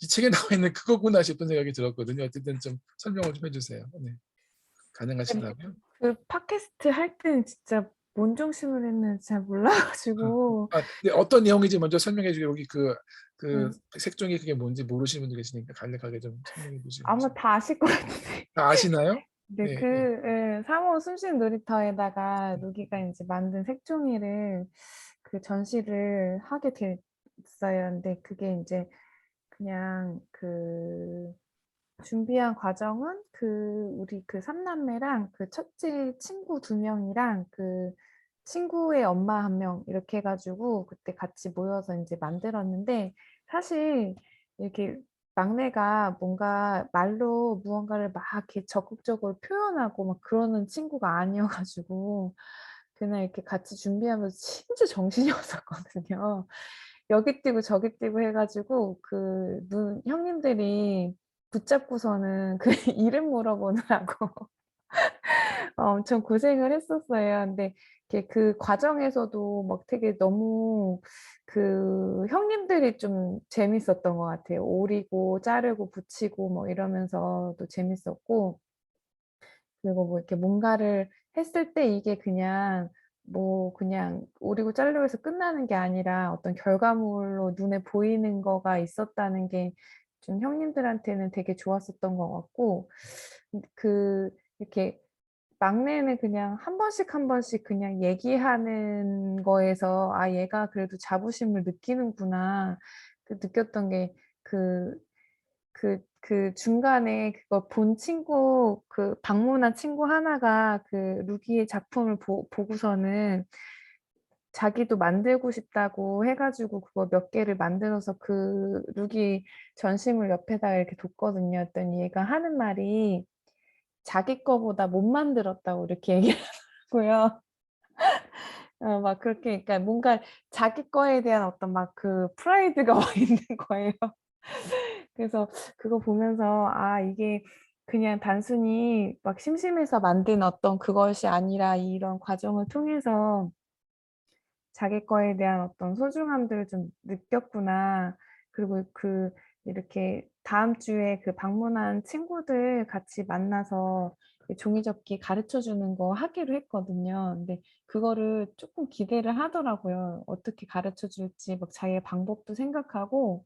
이 책에 나와 있는 그거구나 싶은 생각이 들었거든요. 어쨌든 좀 설명을 좀 해주세요. 네. 가능하신다면. 그 팟캐스트 할 때는 진짜 뭔 정신을 했는지 잘 몰라가지고 네, 어떤 내용인지 먼저 설명해 주세요. 여기 그 음, 색종이 그게 뭔지 모르시는 분들 계시니까 간략하게 좀 설명해 주시죠. 아마 다 아실 것 같은데. 아시나요? 네, 네. 그 3호 숨쉬는 놀이터에다가 누기가 이제 만든 색종이를 그 전시를 하게 됐어요. 근데 그게 이제 그냥 그 준비한 과정은 그 우리 그 삼남매랑 그 첫째 친구 2명이랑 그 친구의 엄마 1명 이렇게 해가지고 그때 같이 모여서 이제 만들었는데 사실 이렇게 막내가 뭔가 말로 무언가를 막 이렇게 적극적으로 표현하고 막 그러는 친구가 아니어가지고 그냥 이렇게 같이 준비하면서 진짜 정신이 없었거든요. 여기 뛰고 저기 뛰고 해가지고 그 형님들이 붙잡고서는 그 이름 물어보느라고 엄청 고생을 했었어요. 근데 이렇게 그 과정에서도 막 되게 너무 그 형님들이 좀 재밌었던 것 같아요. 오리고 자르고 붙이고 뭐 이러면서도 재밌었고 그리고 뭐 이렇게 뭔가를 했을 때 이게 그냥 뭐 그냥 오리고 자르고 해서 끝나는 게 아니라 어떤 결과물로 눈에 보이는 거가 있었다는 게 좀 형님들한테는 되게 좋았었던 것 같고 그 이렇게 막내는 그냥 한 번씩 한 번씩 그냥 얘기하는 거에서 얘가 그래도 자부심을 느끼는구나 그 느꼈던 게 그 중간에 그걸 본 친구, 그 방문한 친구 하나가 그 루기의 작품을 보고서는 자기도 만들고 싶다고 해가지고 그거 몇 개를 만들어서 그 루기 전시물 옆에다가 이렇게 뒀거든요. 했더니 얘가 하는 말이 자기 거보다 못 만들었다고 이렇게 얘기를 하고요. 막 그렇게, 그러니까 뭔가 자기 거에 대한 어떤 막 그 프라이드가 와 있는 거예요. 그래서 그거 보면서 이게 그냥 단순히 막 심심해서 만든 어떤 그것이 아니라 이런 과정을 통해서 자기 거에 대한 어떤 소중함들을 좀 느꼈구나. 그리고 그 이렇게 다음 주에 그 방문한 친구들 같이 만나서 종이접기 가르쳐 주는 거 하기로 했거든요. 근데 그거를 조금 기대를 하더라고요. 어떻게 가르쳐 줄지 막 자기의 방법도 생각하고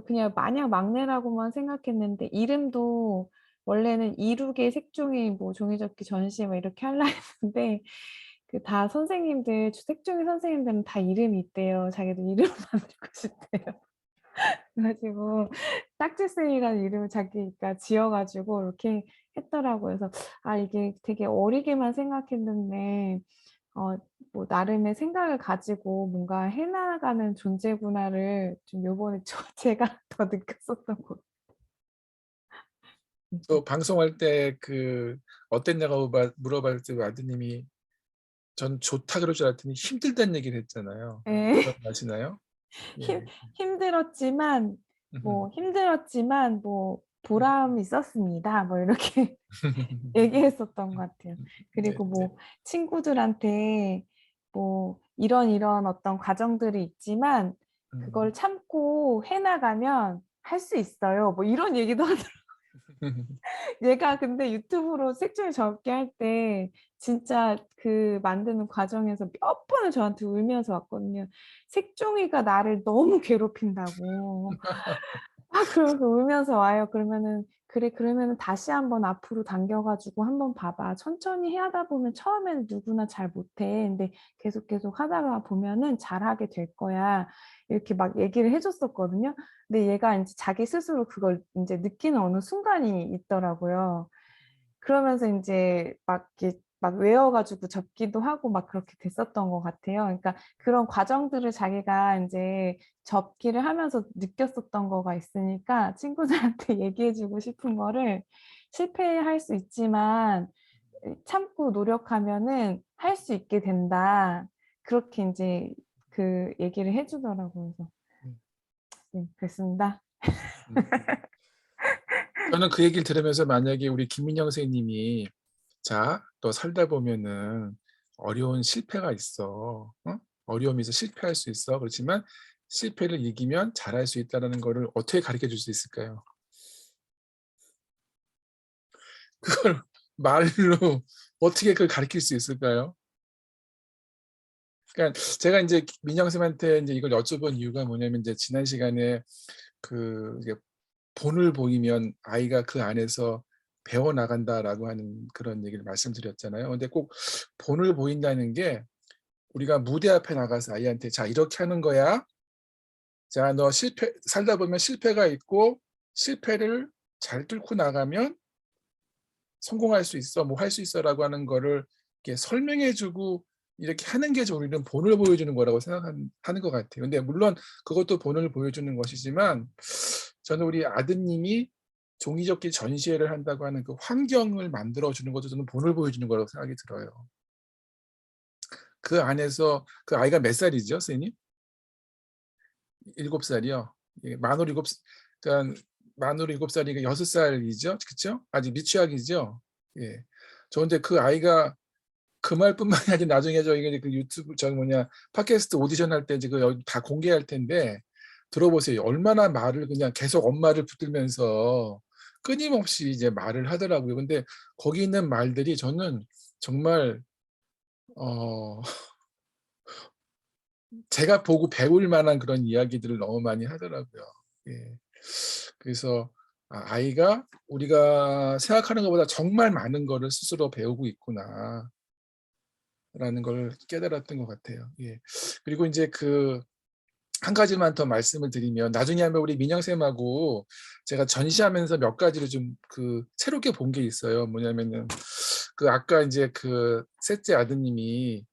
그냥 마냥 막내라고만 생각했는데 이름도 원래는 이룩의 색종이 뭐 종이접기 전시 뭐 이렇게 하려 했는데 그 다 선생님들 색종이 선생님들은 다 이름이 있대요. 자기도 이름 만들고 싶대요. 그래가지고 딱지쌤이라는 이름을 자기가 지어가지고 이렇게 했더라고요. 그래서 이게 되게 어리게만 생각했는데 뭐 나름의 생각을 가지고 뭔가 해나가는 존재구나를 좀 요번에 제가 더 느꼈었던 것 또 방송할 때 그 어땠냐고 물어봤을 때 아드님이 전 좋다 그럴 줄 알았더니 힘들다는 얘기를 했잖아요. 같아요. 아시나요? 예. 힘들었지만 뭐 보람 있었습니다. 뭐 이렇게 얘기했었던 것 같아요. 그리고 뭐 친구들한테 뭐 이런 어떤 과정들이 있지만 그걸 참고 해나가면 할 수 있어요. 뭐 이런 얘기도 하더라고요. 얘가 근데 유튜브로 색종이 접기 할 때 진짜 그 만드는 과정에서 몇 번을 저한테 울면서 왔거든요. 색종이가 나를 너무 괴롭힌다고. 그러면서 울면서 와요. 그러면은 그래, 그러면 다시 한번 앞으로 당겨가지고 한번 봐봐. 천천히 하다 보면 처음에는 누구나 잘 못해. 근데 계속 하다가 보면은 잘하게 될 거야. 이렇게 막 얘기를 해줬었거든요. 근데 얘가 이제 자기 스스로 그걸 이제 느끼는 어느 순간이 있더라고요. 그러면서 이제 막 이렇게 막 외워가지고 접기도 하고 막 그렇게 됐었던 것 같아요. 그러니까 그런 과정들을 자기가 이제 접기를 하면서 느꼈었던 거가 있으니까 친구들한테 얘기해주고 싶은 거를 실패할 수 있지만 참고 노력하면은 할 수 있게 된다. 그렇게 이제 그 얘기를 해주더라고요. 그래서 네, 그랬습니다. 저는 그 얘기를 들으면서 만약에 우리 김민영 선생님이 자, 너 살다 보면은 어려운 실패가 있어. 어? 어려움이 있어 실패할 수 있어. 그렇지만 실패를 이기면 잘할 수 있다는 거를 어떻게 가르쳐 줄 수 있을까요? 그걸 말로 어떻게 그걸 가르칠 수 있을까요? 그러니까 제가 이제 민영 쌤한테 이제 이걸 여쭤본 이유가 뭐냐면 이제 지난 시간에 그 이제 본을 보이면 아이가 그 안에서 배워 나간다라고 하는 그런 얘기를 말씀드렸잖아요. 근데 꼭 본을 보인다는 게 우리가 무대 앞에 나가서 아이한테 자 이렇게 하는 거야. 자, 너 살다 보면 실패가 있고 실패를 잘 뚫고 나가면 성공할 수 있어, 뭐 할 수 있어라고 하는 거를 이렇게 설명해주고 이렇게 하는 게 우리는 본을 보여주는 거라고 생각하는 것 같아요. 근데 물론 그것도 본을 보여주는 것이지만 저는 우리 아드님이 종이접기 전시회를 한다고 하는 그 환경을 만들어주는 것도 저는 본을 보여주는 거라고 생각이 들어요. 그 안에서 그 아이가 몇 살이죠, 선생님? 7살이요. 예, 만으로 7, 그러니까 만으로 7살이니까 6살이죠, 그렇죠? 아직 미취학이죠. 예. 저 근데 그 아이가 그 말뿐만이 아니라 나중에 저희가 그 유튜브 저기 뭐냐 팟캐스트 오디션 할 때 이제 그 여기 다 공개할 텐데 들어보세요. 얼마나 말을 그냥 계속 엄마를 붙들면서 끊임없이 이제 말을 하더라고요. 근데 거기 있는 말들이 저는 정말 제가 보고 배울 만한 그런 이야기들을 너무 많이 하더라고요. 예. 그래서 아이가 우리가 생각하는 것보다 정말 많은 거를 스스로 배우고 있구나. 라는 걸 깨달았던 것 같아요. 예. 그리고 이제 그 한 가지만 더 말씀을 드리면 나중에 한번 우리 민영쌤하고 제가 전시하면서 몇 가지를 좀 그 새롭게 본 게 있어요. 뭐냐면은 그 아까 이제 그 셋째 아드님이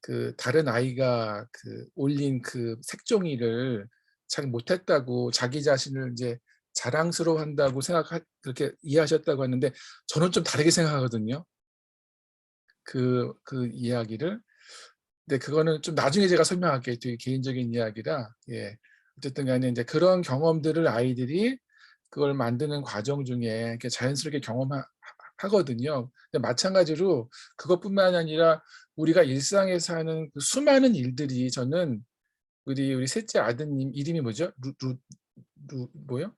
그 다른 아이가 그 올린 그 색종이를 잘 못했다고 자기 자신을 이제 자랑스러워한다고 그렇게 이해하셨다고 했는데 저는 좀 다르게 생각하거든요. 그 이야기를. 근데 그거는 좀 나중에 제가 설명할게요. 되게 개인적인 이야기라. 예. 어쨌든 간에 이제 그런 경험들을 아이들이 그걸 만드는 과정 중에 이렇게 자연스럽게 경험하거든요. 근데 마찬가지로 그것뿐만 아니라 우리가 일상에서 하는 그 수많은 일들이 저는 우리 셋째 아드님 이름이 뭐죠? 뭐요?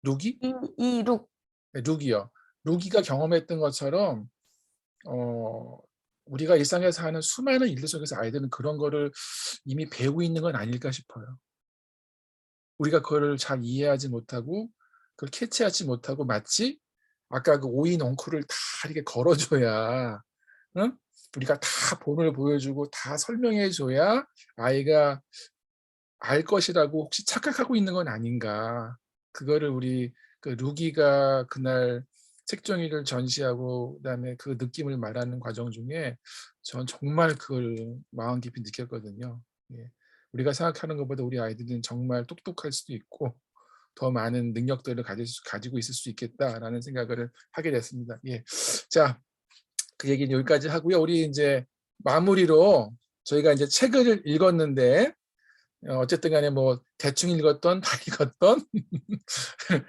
루기? 이룩. 네, 루기요. 루기가 경험했던 것처럼 우리가 일상에서 하는 수많은 일들 속에서 아이들은 그런 거를 이미 배우고 있는 건 아닐까 싶어요. 우리가 그거를 잘 이해하지 못하고 그걸 캐치하지 못하고 마치 아까 그 오이 넝쿨을 다 이렇게 걸어줘야 응? 우리가 다 본을 보여주고 다 설명해줘야 아이가 알 것이라고 혹시 착각하고 있는 건 아닌가. 그거를 우리 그 루기가 그날 색종이를 전시하고 그다음에 그 느낌을 말하는 과정 중에 전 정말 그걸 마음 깊이 느꼈거든요. 예. 우리가 생각하는 것보다 우리 아이들은 정말 똑똑할 수도 있고 더 많은 능력들을 가지고 있을 수 있겠다라는 생각을 하게 됐습니다. 예. 자, 그 얘기는 여기까지 하고요. 우리 이제 마무리로 저희가 이제 책을 읽었는데 어쨌든 간에 뭐 대충 읽었던 다 읽었던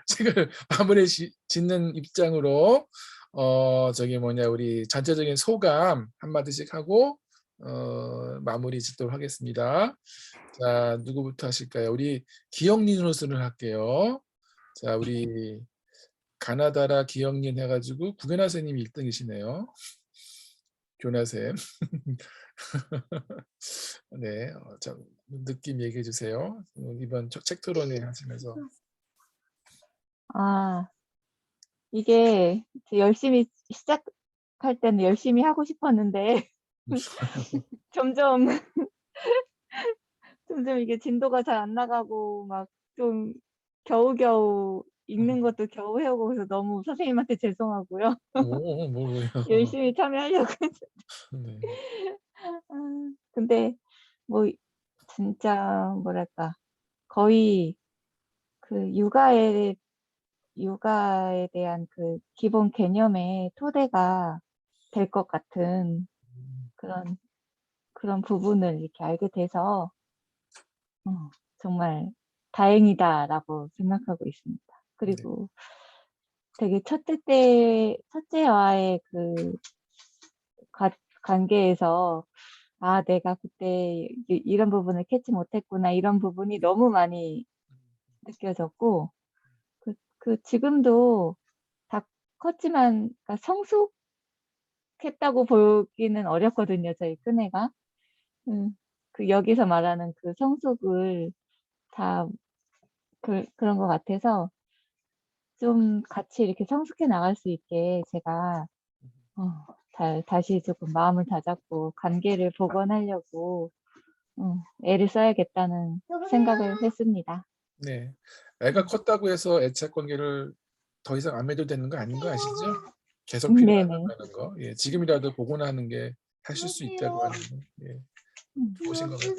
책을 마무리 짓는 입장으로 저기 뭐냐 우리 전체적인 소감 한마디씩 하고 마무리 짓도록 하겠습니다. 자, 누구부터 하실까요? 우리 기영린 호수를 할게요. 자, 우리 가나다라 기영린 해가지고 구견아 선생님이 1등이시네요. 교나쌤. 네, 자, 느낌 얘기해 주세요. 이번 책 토론회 하시면서. 아, 이게 열심히 시작할 때는 열심히 하고 싶었는데 점점 점점 이게 진도가 잘 안 나가고 막 좀 겨우겨우 읽는 것도 겨우 해오고 그래서 너무 선생님한테 죄송하고요. 뭐예요? 열심히 참여하려고 네. 근데 뭐 진짜 뭐랄까 거의 그 육아에 대한 그 기본 개념의 토대가 될 것 같은 그런 부분을 이렇게 알게 돼서 정말 다행이다라고 생각하고 있습니다. 그리고 되게 첫째와의 그 관계에서 아, 내가 그때 이런 부분을 캐치 못했구나 이런 부분이 너무 많이 느껴졌고 지금도 다 컸지만 그러니까 성숙했다고 보기는 어렵거든요. 저희 큰애가. 그 여기서 말하는 그 성숙을 다 그런 것 같아서 좀 같이 이렇게 성숙해 나갈 수 있게 제가 다시 조금 마음을 다잡고 관계를 복원하려고 애를 써야겠다는 생각을 했습니다. 네. 애가 컸다고 해서 애착 관계를 더 이상 안 맺어도 되는 거 아닌 거 아시죠? 계속 필요하다는 거. 예, 지금이라도 복원하는 게 하실 수 있다고 하는 거. 예, 좋으신 것 같아요.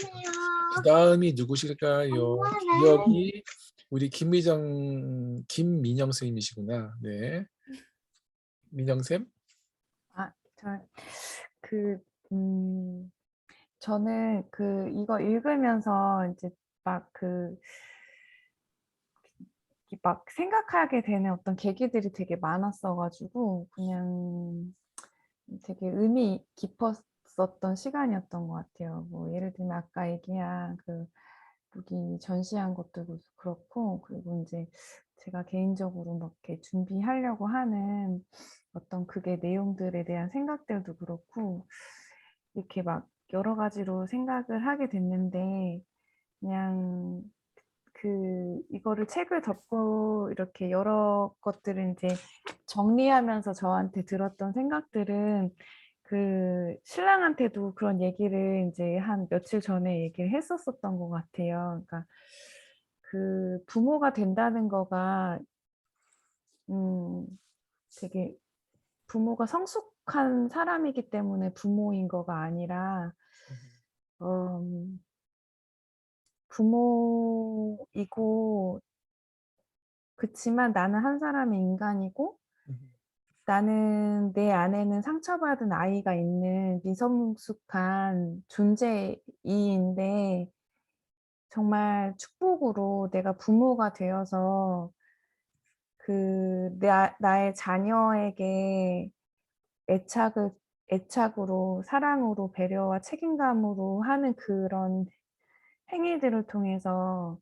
그다음이 누구실까요? 기억이 우리 김민영 선생님이시구나. 네. 민영 쌤. 저는 이거 읽으면서 이제 막 막 생각하게 되는 어떤 계기들이 되게 많았어가지고 그냥 되게 의미 깊었었던 시간이었던 것 같아요. 뭐 예를 들면 아까 얘기한 여기 전시한 것도 그렇고 그리고 이제 제가 개인적으로 막 이렇게 준비하려고 하는 어떤 그게 내용들에 대한 생각들도 그렇고 이렇게 막 여러 가지로 생각을 하게 됐는데 그냥 이거를 책을 덮고 이렇게 여러 것들을 이제 정리하면서 저한테 들었던 생각들은 신랑한테도 그런 얘기를 이제 한 며칠 전에 얘기를 했었었던 것 같아요. 그러니까 부모가 된다는 거가 되게 부모가 성숙한 사람이기 때문에 부모인 거가 아니라 부모이고 그치만 나는 한 사람의 인간이고 나는 내 안에는 상처받은 아이가 있는 미성숙한 존재이인데 정말 축복으로 내가 부모가 되어서 나의 자녀에게 애착으로 사랑으로 배려와 책임감으로 하는 그런 행위들을 통해서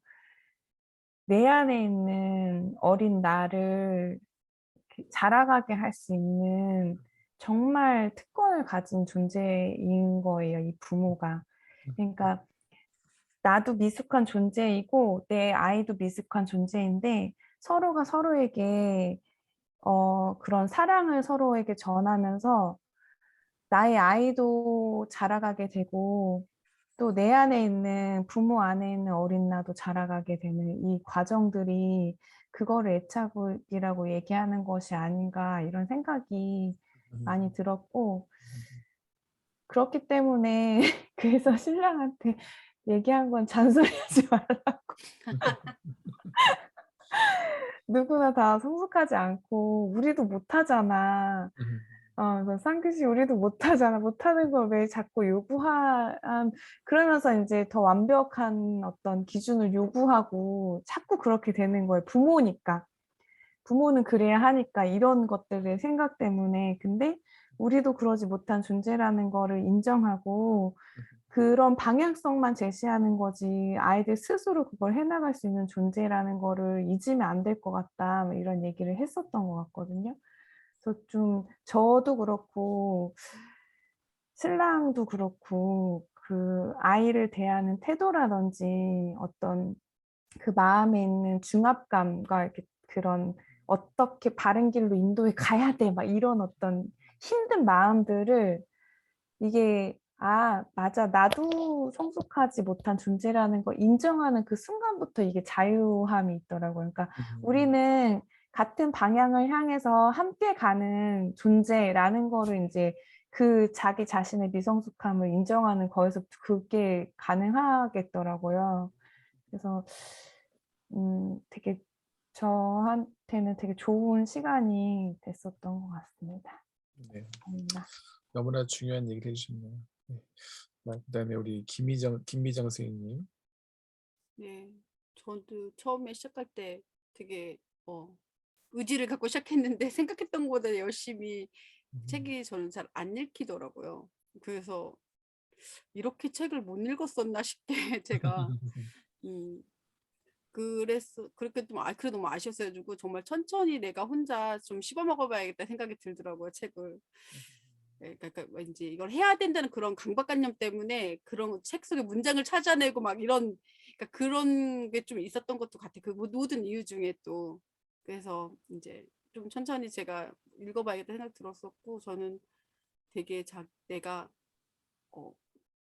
내 안에 있는 어린 나를 자라가게 할 수 있는 정말 특권을 가진 존재인 거예요, 이 부모가. 그러니까 나도 미숙한 존재이고 내 아이도 미숙한 존재인데 서로가 서로에게 그런 사랑을 서로에게 전하면서 나의 아이도 자라가게 되고 또 내 안에 있는 부모 안에 있는 어린 나도 자라가게 되는 이 과정들이 그거를 애착이라고 얘기하는 것이 아닌가 이런 생각이 많이 들었고 그렇기 때문에 그래서 신랑한테 얘기한 건 잔소리하지 말라고 누구나 다 성숙하지 않고 우리도 못하잖아. 그래서 상규 씨 우리도 못하잖아. 못하는 걸 왜 자꾸 그러면서 이제 더 완벽한 어떤 기준을 요구하고 자꾸 그렇게 되는 거예요. 부모니까. 부모는 그래야 하니까 이런 것들의 생각 때문에. 근데 우리도 그러지 못한 존재라는 거를 인정하고 그런 방향성만 제시하는 거지 아이들 스스로 그걸 해나갈 수 있는 존재라는 거를 잊으면 안 될 것 같다. 뭐 이런 얘기를 했었던 것 같거든요. 그래서 좀 저도 그렇고 신랑도 그렇고 아이를 대하는 태도라든지 어떤 그 마음에 있는 중압감과 이렇게 그런 어떻게 바른 길로 인도해 가야 돼 막 이런 어떤 힘든 마음들을 이게 맞아 나도 성숙하지 못한 존재라는 걸 인정하는 그 순간부터 이게 자유함이 있더라고요. 그러니까 우리는 같은 방향을 향해서 함께 가는 존재라는 거를 이제 그 자기 자신의 미성숙함을 인정하는 거에서 그게 가능하겠더라고요. 그래서 되게 저한테는 되게 좋은 시간이 됐었던 것 같습니다. 네. 감사합니다. 너무나 중요한 얘기를 해주셨네요. 네. 그다음에 우리 김미정 선생님. 네, 저도 처음에 시작할 때 되게 의지를 갖고 시작했는데 생각했던 것보다 열심히 책이 저는 잘 안 읽히더라고요. 그래서 이렇게 책을 못 읽었었나 싶게 제가 그렇게 좀 그래도 너무 아쉬웠어가지고 정말 천천히 내가 혼자 좀 씹어 먹어봐야겠다 생각이 들더라고요, 책을. 그러니까 왠지 이걸 해야 된다는 그런 강박관념 때문에 그런 책 속의 문장을 찾아내고 막 이런 그런 게 좀 있었던 것도 같아. 그 모든 이유 중에 또 그래서 이제 좀 천천히 제가 읽어봐야겠다 생각 들었었고 저는 되게 내가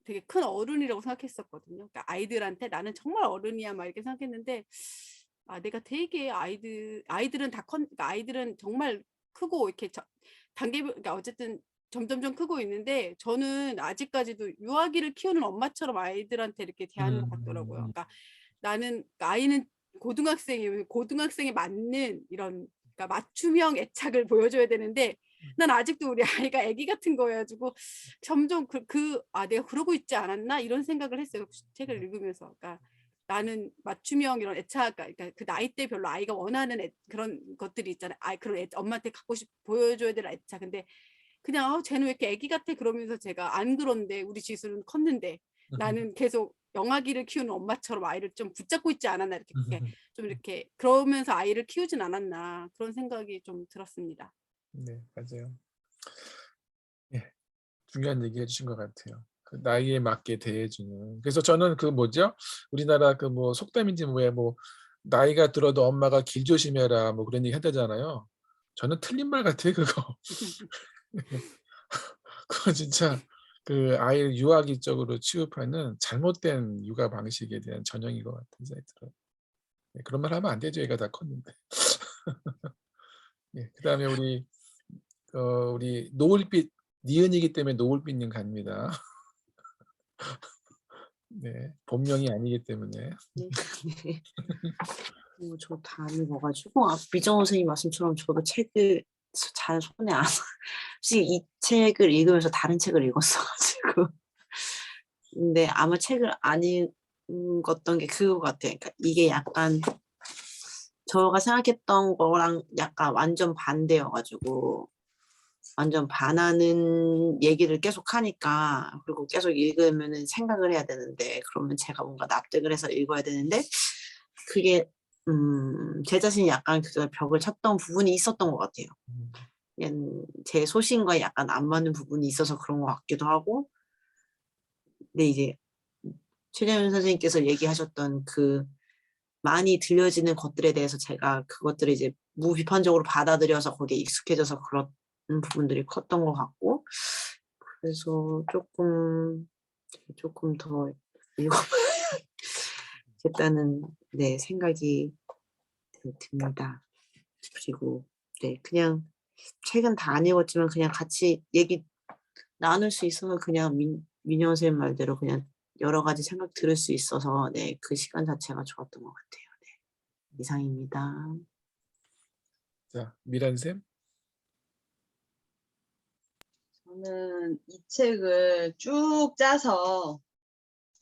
되게 큰 어른이라고 생각했었거든요. 그러니까 아이들한테 나는 정말 어른이야 막 이렇게 생각했는데 내가 되게 아이들은 그러니까 아이들은 정말 크고 이렇게 그러니까 어쨌든 점점점 크고 있는데 저는 아직까지도 유아기를 키우는 엄마처럼 아이들한테 이렇게 대하는 것 같더라고요. 그러니까 나는 아이는 고등학생에 맞는 이런 그러니까 맞춤형 애착을 보여줘야 되는데 난 아직도 우리 아이가 아기 같은 거여가지고 점점 내가 그러고 있지 않았나 이런 생각을 했어요. 책을 읽으면서. 그러니까 나는 맞춤형 이런 애착, 그러니까 그 나이대별로 아이가 원하는 그런 것들이 있잖아요. 그런 엄마한테 보여줘야 될 애착. 근데 그냥 쟤는 왜 이렇게 아기 같아 그러면서 제가 안 그런데 우리 지수는 컸는데 나는 계속 영아기를 키우는 엄마처럼 아이를 좀 붙잡고 있지 않았나 이렇게 좀 이렇게 그러면서 아이를 키우진 않았나 그런 생각이 좀 들었습니다. 네, 맞아요. 예, 중요한 얘기 해주신 것 같아요. 그 나이에 맞게 대해주는. 그래서 저는 우리나라 속담인지 나이가 들어도 엄마가 길 조심해라 그런 얘기 한다잖아요. 저는 틀린 말 같아요, 그거. 그거 진짜 그 아이를 유아기 쪽으로 취급하는 잘못된 육아 방식에 대한 전형인 것 같은 생각이 들어요. 네, 그런 말 하면 안 되죠. 애가 다 컸는데. 예, 그다음에 우리 노을빛 니은이기 때문에 노을빛님 갑니다. 네, 본명이 아니기 때문에. 네. 저 다 읽어가지고 미정 선생님 말씀처럼 저도 책을 잘 손에 안 솔직히 이 책을 읽으면서 다른 책을 읽었어가지고 근데 아마 책을 안 읽었던 게 그거 같아요. 그러니까 이게 약간 저가 생각했던 거랑 약간 완전 반대여가지고 완전 반하는 얘기를 계속 하니까 그리고 계속 읽으면은 생각을 해야 되는데 그러면 제가 뭔가 납득을 해서 읽어야 되는데 그게 제 자신이 약간 그 벽을 쳤던 부분이 있었던 것 같아요. 그냥 제 소신과 약간 안 맞는 부분이 있어서 그런 것 같기도 하고 근데 이제 최재현 선생님께서 얘기하셨던 그 많이 들려지는 것들에 대해서 제가 그것들을 이제 무비판적으로 받아들여서 거기에 익숙해져서 그런 부분들이 컸던 것 같고 그래서 조금 더 읽어봐야겠다는 네, 생각이 듭니다. 그리고 네, 그냥 책은 다 안 읽었지만 그냥 같이 얘기 나눌 수 있어서 그냥 민영 선생님 말대로 그냥 여러 가지 생각 들을 수 있어서 네, 그 시간 자체가 좋았던 것 같아요. 네, 이상입니다. 자, 미란쌤. 저는 이 책을 쭉 짜서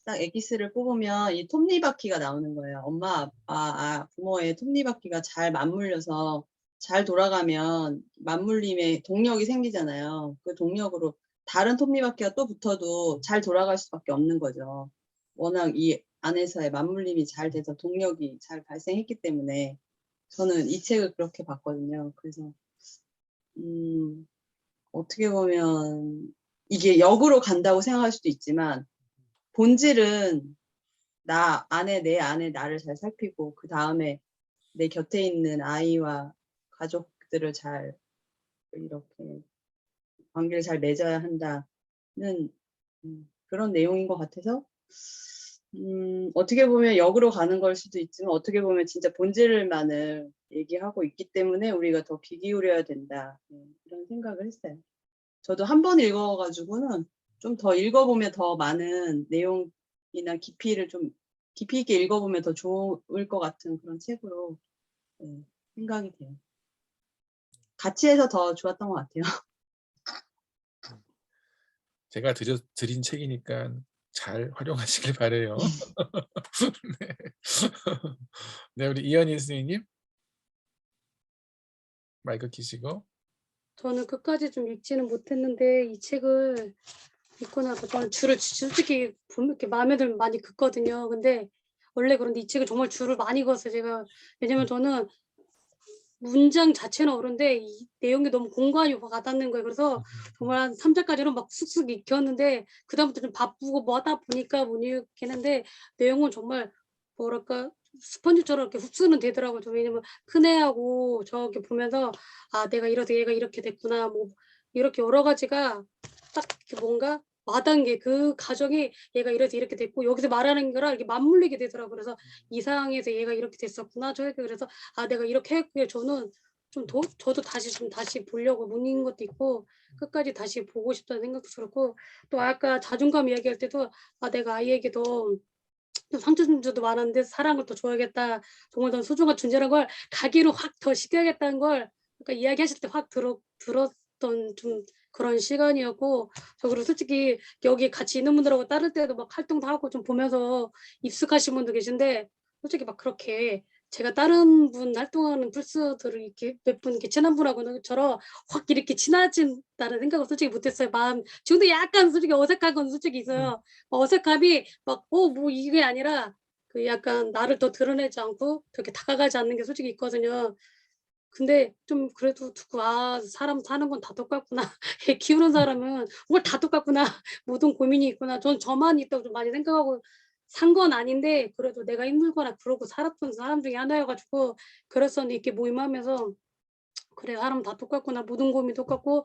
딱 엑기스를 뽑으면 이 톱니바퀴가 나오는 거예요. 엄마, 아빠, 부모의 톱니바퀴가 잘 맞물려서 잘 돌아가면 맞물림의 동력이 생기잖아요. 그 동력으로 다른 톱니바퀴가 또 붙어도 잘 돌아갈 수밖에 없는 거죠. 워낙 이 안에서의 맞물림이 잘 돼서 동력이 잘 발생했기 때문에 저는 이 책을 그렇게 봤거든요. 그래서 어떻게 보면 이게 역으로 간다고 생각할 수도 있지만 본질은 내 안에 나를 잘 살피고 그 다음에 내 곁에 있는 아이와 가족들을 잘 이렇게 관계를 잘 맺어야 한다는 그런 내용인 것 같아서 어떻게 보면 역으로 가는 걸 수도 있지만 어떻게 보면 진짜 본질만을 얘기하고 있기 때문에 우리가 더 귀 기울여야 된다. 이런 생각을 했어요. 저도 한 번 읽어가지고는 좀 더 읽어보면 더 많은 내용이나 깊이를 좀 깊이 있게 읽어보면 더 좋을 것 같은 그런 책으로 생각이 돼요. 같이 해서 더 좋았던 것 같아요. 제가 드린 책이니까 잘 활용하시길 바래요. 네. 네, 우리 이현희 선생님 마이크 키시고. 저는 끝까지 좀 읽지는 못했는데 이 책을 읽고 나서 저는 줄을 솔직히 이렇게 마음에 들면 많이 긋거든요. 근데 원래 그런데 이 책을 정말 줄을 많이 그었어요. 제가 왜냐면 저는 문장 자체는 어려운데 이 내용이 너무 공감이 와닿는 거예요. 그래서 정말 한 3장까지는 막 쑥쑥 익혔는데 그다음부터 좀 바쁘고 뭐 하다 보니까 못 읽겠는데 내용은 정말 뭐랄까 스펀지처럼 이렇게 흡수는 되더라고요. 저 왜냐면 큰애하고 저렇게 보면서 아 내가 이래서 얘가 이렇게 됐구나 뭐 이렇게 여러 가지가 딱 이렇게 뭔가 와닿은 게 그 가정이 얘가 이래서 이렇게 됐고 여기서 말하는 거랑 이렇게 맞물리게 되더라고요. 그래서 이 상황에서 얘가 이렇게 됐었구나 저렇게 그래서 아 내가 이렇게 했고요. 저는 좀 저도 다시 보려고 못 읽은 것도 있고 끝까지 다시 보고 싶다는 생각도 들었고 또 아까 자존감 이야기할 때도 아 내가 아이에게 더 상처도 많았는데 사랑을 더 줘야겠다. 정말 더 소중한 존재라는 걸 가기로 확 더 시켜야겠다는 걸 그러니까 이야기하실 때 확 들었던 좀 그런 시간이었고 저 그리고 솔직히 여기 같이 있는 분들하고 다른 때도 막 활동도 하고 좀 보면서 익숙하신 분도 계신데 솔직히 막 그렇게 제가 다른 분 활동하는 플스들을 이렇게 몇 분 이렇게 친한 분하고처럼 확 이렇게 친해진다는 생각을 솔직히 못했어요. 마음 지금도 약간 솔직히 어색한 건 솔직히 있어요. 어색함이 막 뭐 이게 아니라 그 약간 나를 더 드러내지 않고 그렇게 다가가지 않는 게 솔직히 있거든요. 근데 좀 그래도 듣고 '아 사람 사는 건 다 똑같구나. 애 키우는 사람은 뭘 다 똑같구나. 모든 고민이 있구나.' 전 저만 있다고 좀 많이 생각하고 산 건 아닌데 그래도 내가 힘들거나 그러고 살았던 사람 중에 하나여 가지고 그랬었는데 이렇게 모임하면서 '그래 사람 다 똑같구나. 모든 고민 똑같고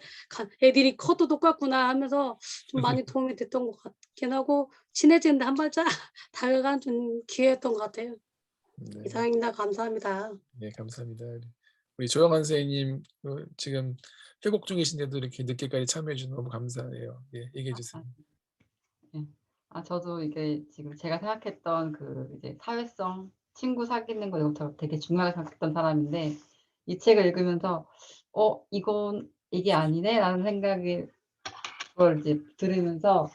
애들이 커도 똑같구나.' 하면서 좀 많이 도움이 됐던 것 같긴 하고 친해지는 데 한 발짝 다가간 좀 기회였던 것 같아요. 네. 이상입니다. 감사합니다. 네, 감사합니다. 우리 조영환 선생님 지금 회복 중이신데도 이렇게 늦게까지 참여해 주셔서 너무 감사해요. 예, 얘기해 주세요. 저도 이게 지금 제가 생각했던 그 이제 사회성, 친구 사귀는 거 이것도 되게 중요하게 생각했던 사람인데 이 책을 읽으면서 이게 아니네라는 생각이 그걸 이제 들으면서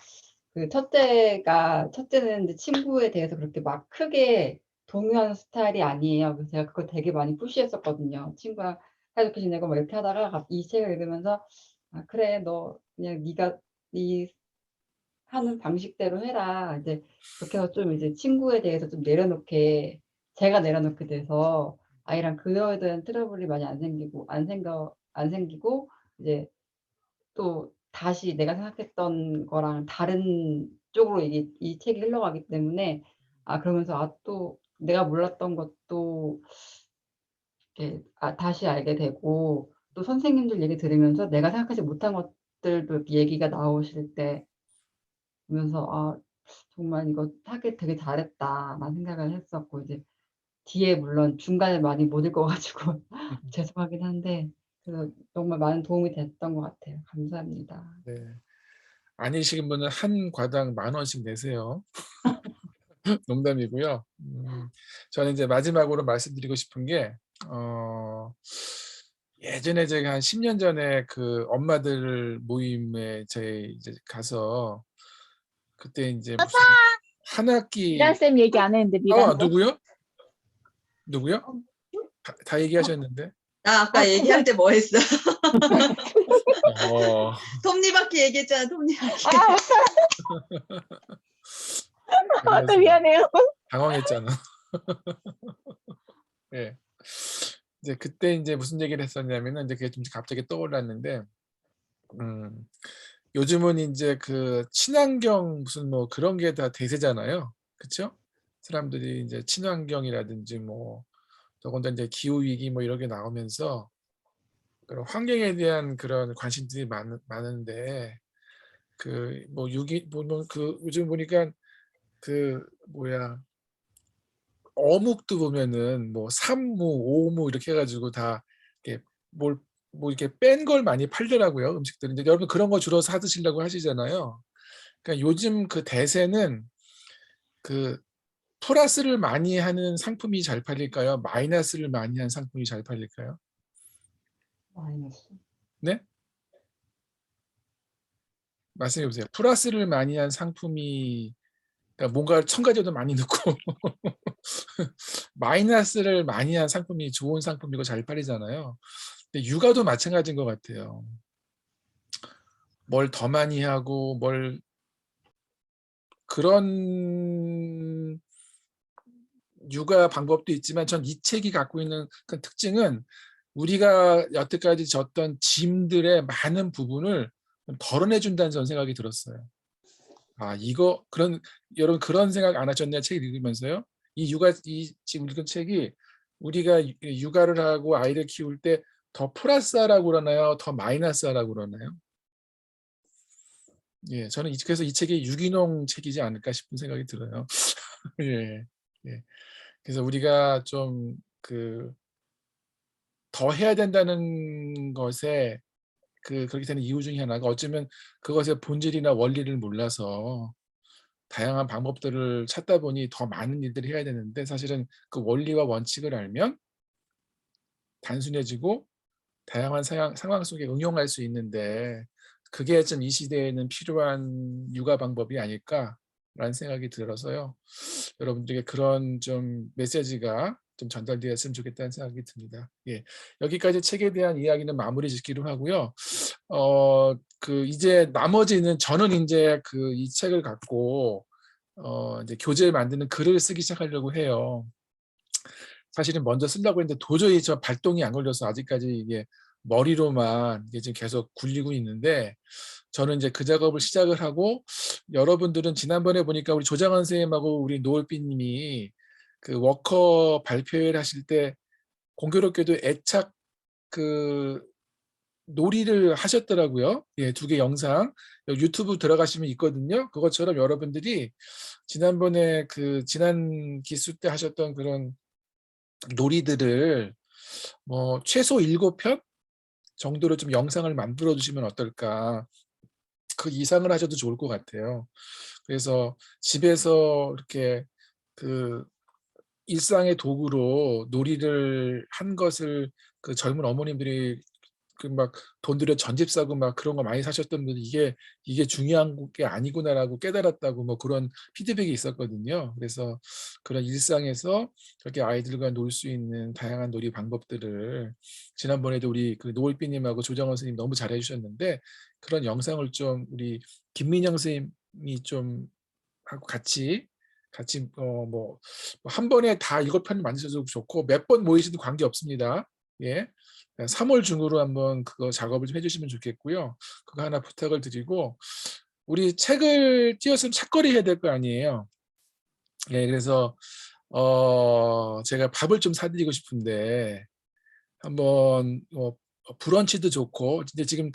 그 첫째는 이제 친구에 대해서 그렇게 막 크게 동요하는 스타일이 아니에요. 그래서 제가 그걸 되게 많이 푸시했었거든요. 친구랑 사이좋게 지내고 막 이렇게 하다가 이 책을 읽으면서 '아 그래 너 그냥 네가 네 하는 방식대로 해라.' 이제 그렇게 해서 좀 이제 친구에 대해서 좀 제가 내려놓게 돼서 아이랑 그거에 대한 트러블이 많이 안 생기고 이제 또 다시 내가 생각했던 거랑 다른 쪽으로 이 책이 흘러가기 때문에 그러면서 또 내가 몰랐던 것도 이렇게 다시 알게 되고 또 선생님들 얘기 들으면서 내가 생각하지 못한 것들도 얘기가 나오실 때 보면서 '아 정말 이거 하길 되게 잘했다.'라는 생각을 했었고 이제 뒤에 물론 중간에 많이 못 읽어 가지고 죄송하긴 한데 그래서 정말 많은 도움이 됐던 것 같아요. 감사합니다. 네. 아니신 분은 한 과당 10,000원씩 내세요. 농담이고요. 저는 이제 마지막으로 말씀드리고 싶은 게 예전에 제가 한 10년 전에 그 엄마들 모임에 이제 가서 그때 이제 무슨 한 학기 미란쌤 얘기 안 했는데 미란쌤. 누구요? 누구요? 다 얘기하셨는데. 나 아까 얘기할 때 뭐 했어? 어. 톱니바퀴 얘기했잖아. 톱니바퀴. 또 미안해요. 당황했잖아. 예. 이제 그때 이제 무슨 얘기를 했었냐면은 이제 그게 좀 갑자기 떠올랐는데 요즘은 인제 그 친환경 무슨 뭐 그런 게 다 대세잖아요. 그쵸? 사람들이 인제 친환경이라든지 뭐 더군다나 인제 기후 위기 뭐 이런 게 나오면서 그런 환경에 대한 그런 관심들이 많은데 그 뭐 보면 그 요즘 보니까 그 뭐야 어묵도 보면은 뭐 삼무, 오무 이렇게 해가지고 다 이렇게 뭐 이렇게 뺀 걸 많이 팔더라고요 음식들. 이제 여러분 그런 거 주로 사 드시려고 하시잖아요. 그러니까 요즘 그 대세는 그 플러스를 많이 하는 상품이 잘 팔릴까요? 마이너스를 많이 하는 상품이 잘 팔릴까요? 마이너스. 네? 말씀해 보세요. 플러스를 많이 한 상품이 그러니까 뭔가 첨가제도 많이 넣고 마이너스를 많이 한 상품이 좋은 상품이고 잘 팔리잖아요. 근데 육아도 마찬가지인 것 같아요. 뭘 더 많이 하고 뭘 그런 육아 방법도 있지만 전 이 책이 갖고 있는 그 특징은 우리가 여태까지 졌던 짐들의 많은 부분을 덜어내준다는 저는 생각이 들었어요. 아 이거 여러분 그런 생각 안 하셨나요? 책 읽으면서요? 이 지금 읽은 책이 우리가 육아를 하고 아이를 키울 때 더 플러스하라고 그러나요? 더 마이너스하라고 그러나요? 예, 저는 그래서 이 책이 유기농 책이지 않을까 싶은 생각이 들어요. 예, 예. 그래서 우리가 좀 더 해야 된다는 것에 그렇게 되는 이유 중에 하나가 어쩌면 그것의 본질이나 원리를 몰라서 다양한 방법들을 찾다 보니 더 많은 일들을 해야 되는데 사실은 그 원리와 원칙을 알면 단순해지고 다양한 상황 속에 응용할 수 있는데 그게 좀 이 시대에는 필요한 육아 방법이 아닐까라는 생각이 들어서요. 여러분들에게 그런 좀 메시지가 좀 전달되었으면 좋겠다는 생각이 듭니다. 예, 여기까지 책에 대한 이야기는 마무리 짓기로 하고요. 이제 나머지는 저는 이제 이 책을 갖고 이제 교재를 만드는 글을 쓰기 시작하려고 해요. 사실은 먼저 쓰려고 했는데 도저히 저 발동이 안 걸려서 아직까지 이게 머리로만 이게 지금 계속 굴리고 있는데 저는 이제 그 작업을 시작을 하고 여러분들은 지난번에 보니까 우리 조장원 선생님하고 우리 노을빛님이 그 워커 발표회를 하실 때 공교롭게도 애착 놀이를 하셨더라고요. 예, 2개 영상 유튜브 들어가시면 있거든요. 그것처럼 여러분들이 지난번에 지난 기수 때 하셨던 그런 놀이들을 뭐 최소 7편 정도로 좀 영상을 만들어 주시면 어떨까. 그 이상을 하셔도 좋을 것 같아요. 그래서 집에서 이렇게 일상의 도구로 놀이를 한 것을 젊은 어머님들이 막 돈 들여 전집 사고 막 그런 거 많이 사셨던 분들이 이게 중요한 게 아니구나라고 깨달았다고 뭐 그런 피드백이 있었거든요. 그래서 그런 일상에서 그렇게 아이들과 놀 수 있는 다양한 놀이 방법들을 지난번에도 우리 노을비님하고 조정원 선생님 너무 잘해 주셨는데 그런 영상을 좀 우리 김민영 선생님이 좀 하고 같이 뭐 한 번에 다 7편을 만드셔도 좋고 몇 번 모이셔도 관계 없습니다. 예. 3월 중으로 한번 그거 작업을 좀 해주시면 좋겠고요. 그거 하나 부탁을 드리고 우리 책을 띄었으면 책거리 해야 될 거 아니에요. 예, 그래서 제가 밥을 좀 사드리고 싶은데 한번 브런치도 좋고 근데 지금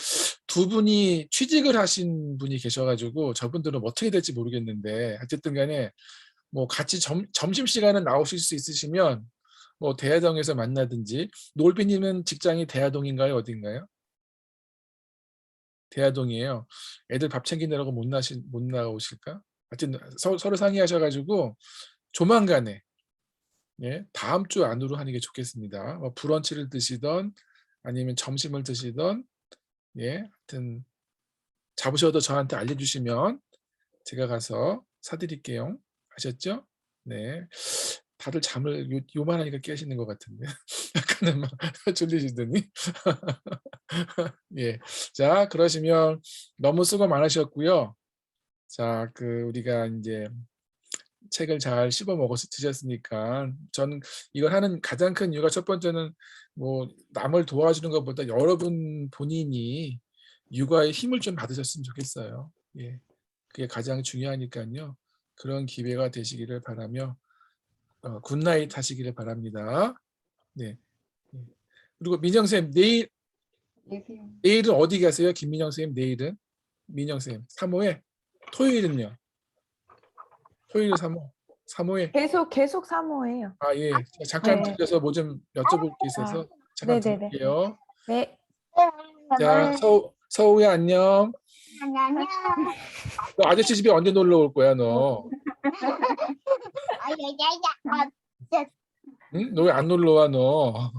2분이 취직을 하신 분이 계셔가지고 저분들은 어떻게 될지 모르겠는데 어쨌든 간에 뭐 같이 점심시간에 나오실 수 있으시면 뭐 대하동에서 만나든지 노을비님은 직장이 대하동인가요? 어딘가요? 대하동이에요. 애들 밥 챙기느라고 못 나오실까? 하여튼 서로 상의하셔가지고 조만간에 예, 다음 주 안으로 하는 게 좋겠습니다. 뭐 브런치를 드시던 아니면 점심을 드시던 예, 하여튼 잡으셔도 저한테 알려주시면 제가 가서 사드릴게요. 아셨죠? 네. 다들 잠을 요만하니까 깨시는 것 같은데 약간은 막 졸리시더니 예. 자 그러시면 너무 수고 많으셨고요. 자 우리가 이제 책을 잘 씹어 먹어서 드셨으니까 저는 이걸 하는 가장 큰 이유가 첫 번째는 뭐 남을 도와주는 것보다 여러분 본인이 육아의 힘을 좀 받으셨으면 좋겠어요. 예. 그게 가장 중요하니까요. 그런 기회가 되시기를 바라며 굿나잇 하시기를 바랍니다. 네. 그리고 민정 쌤 계세요. 내일은 어디 가세요? 김민영 선생님 내일은? 민영 선생님 3호에? 토요일은요? 토요일 3호? 3호에? 계속 사모예요. 아, 예. 잠깐 네. 들려서 뭐 좀 여쭤볼 게 있어서 잠깐 네네네. 드릴게요. 네. 자, 서우야 안녕. 안녕. 너 아저씨 집에 언제 놀러 올 거야, 너? 야야야. 응? 너 왜 안 놀러 와, 너?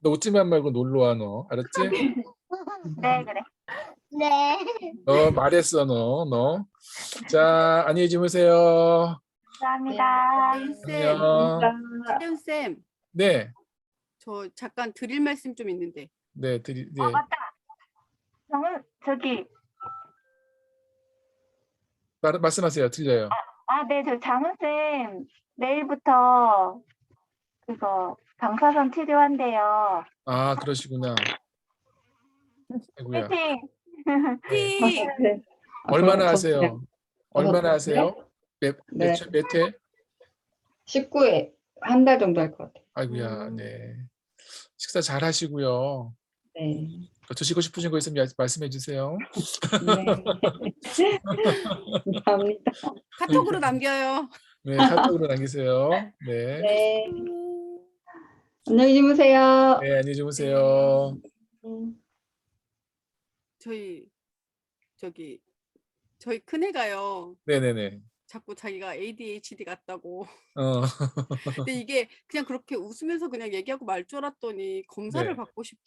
너 웃지만 말고 놀러 와, 너. 알았지? 네 그래. 네. 너 말했어, 너. 자, 안녕히 주무세요. 감사합니다. 쌤, 안녕. 채연 쌤, 네, 저 잠깐 드릴 말씀 좀 있는데. 네, 네. 저기 말씀하세요. 들려요. 네, 저 장은쌤 내일부터 그거 방사선 치료한대요. 아, 그러시구나. 아이고야. 화이팅! 티! 얼마나 하세요? 얼마나 하세요? 몇 회? 19회 한 달 정도 할 것 같아요. 아이고야, 네. 식사 잘 하시고요. 네. 더 드시고 싶으신 거 있으면 말씀해 주세요. 네. 감사합니다. 카톡으로 남겨요. 네, 카톡으로 남기세요. 네. 네. 안녕히 주무세요. 네, 안녕히 주무세요. 저희 큰애가요. 네네네. 자꾸 자기가 ADHD 같다고. 어. 근데 이게 그냥 그렇게 웃으면서 그냥 얘기하고 말 줄 알았더니 검사를 네. 받고 싶대.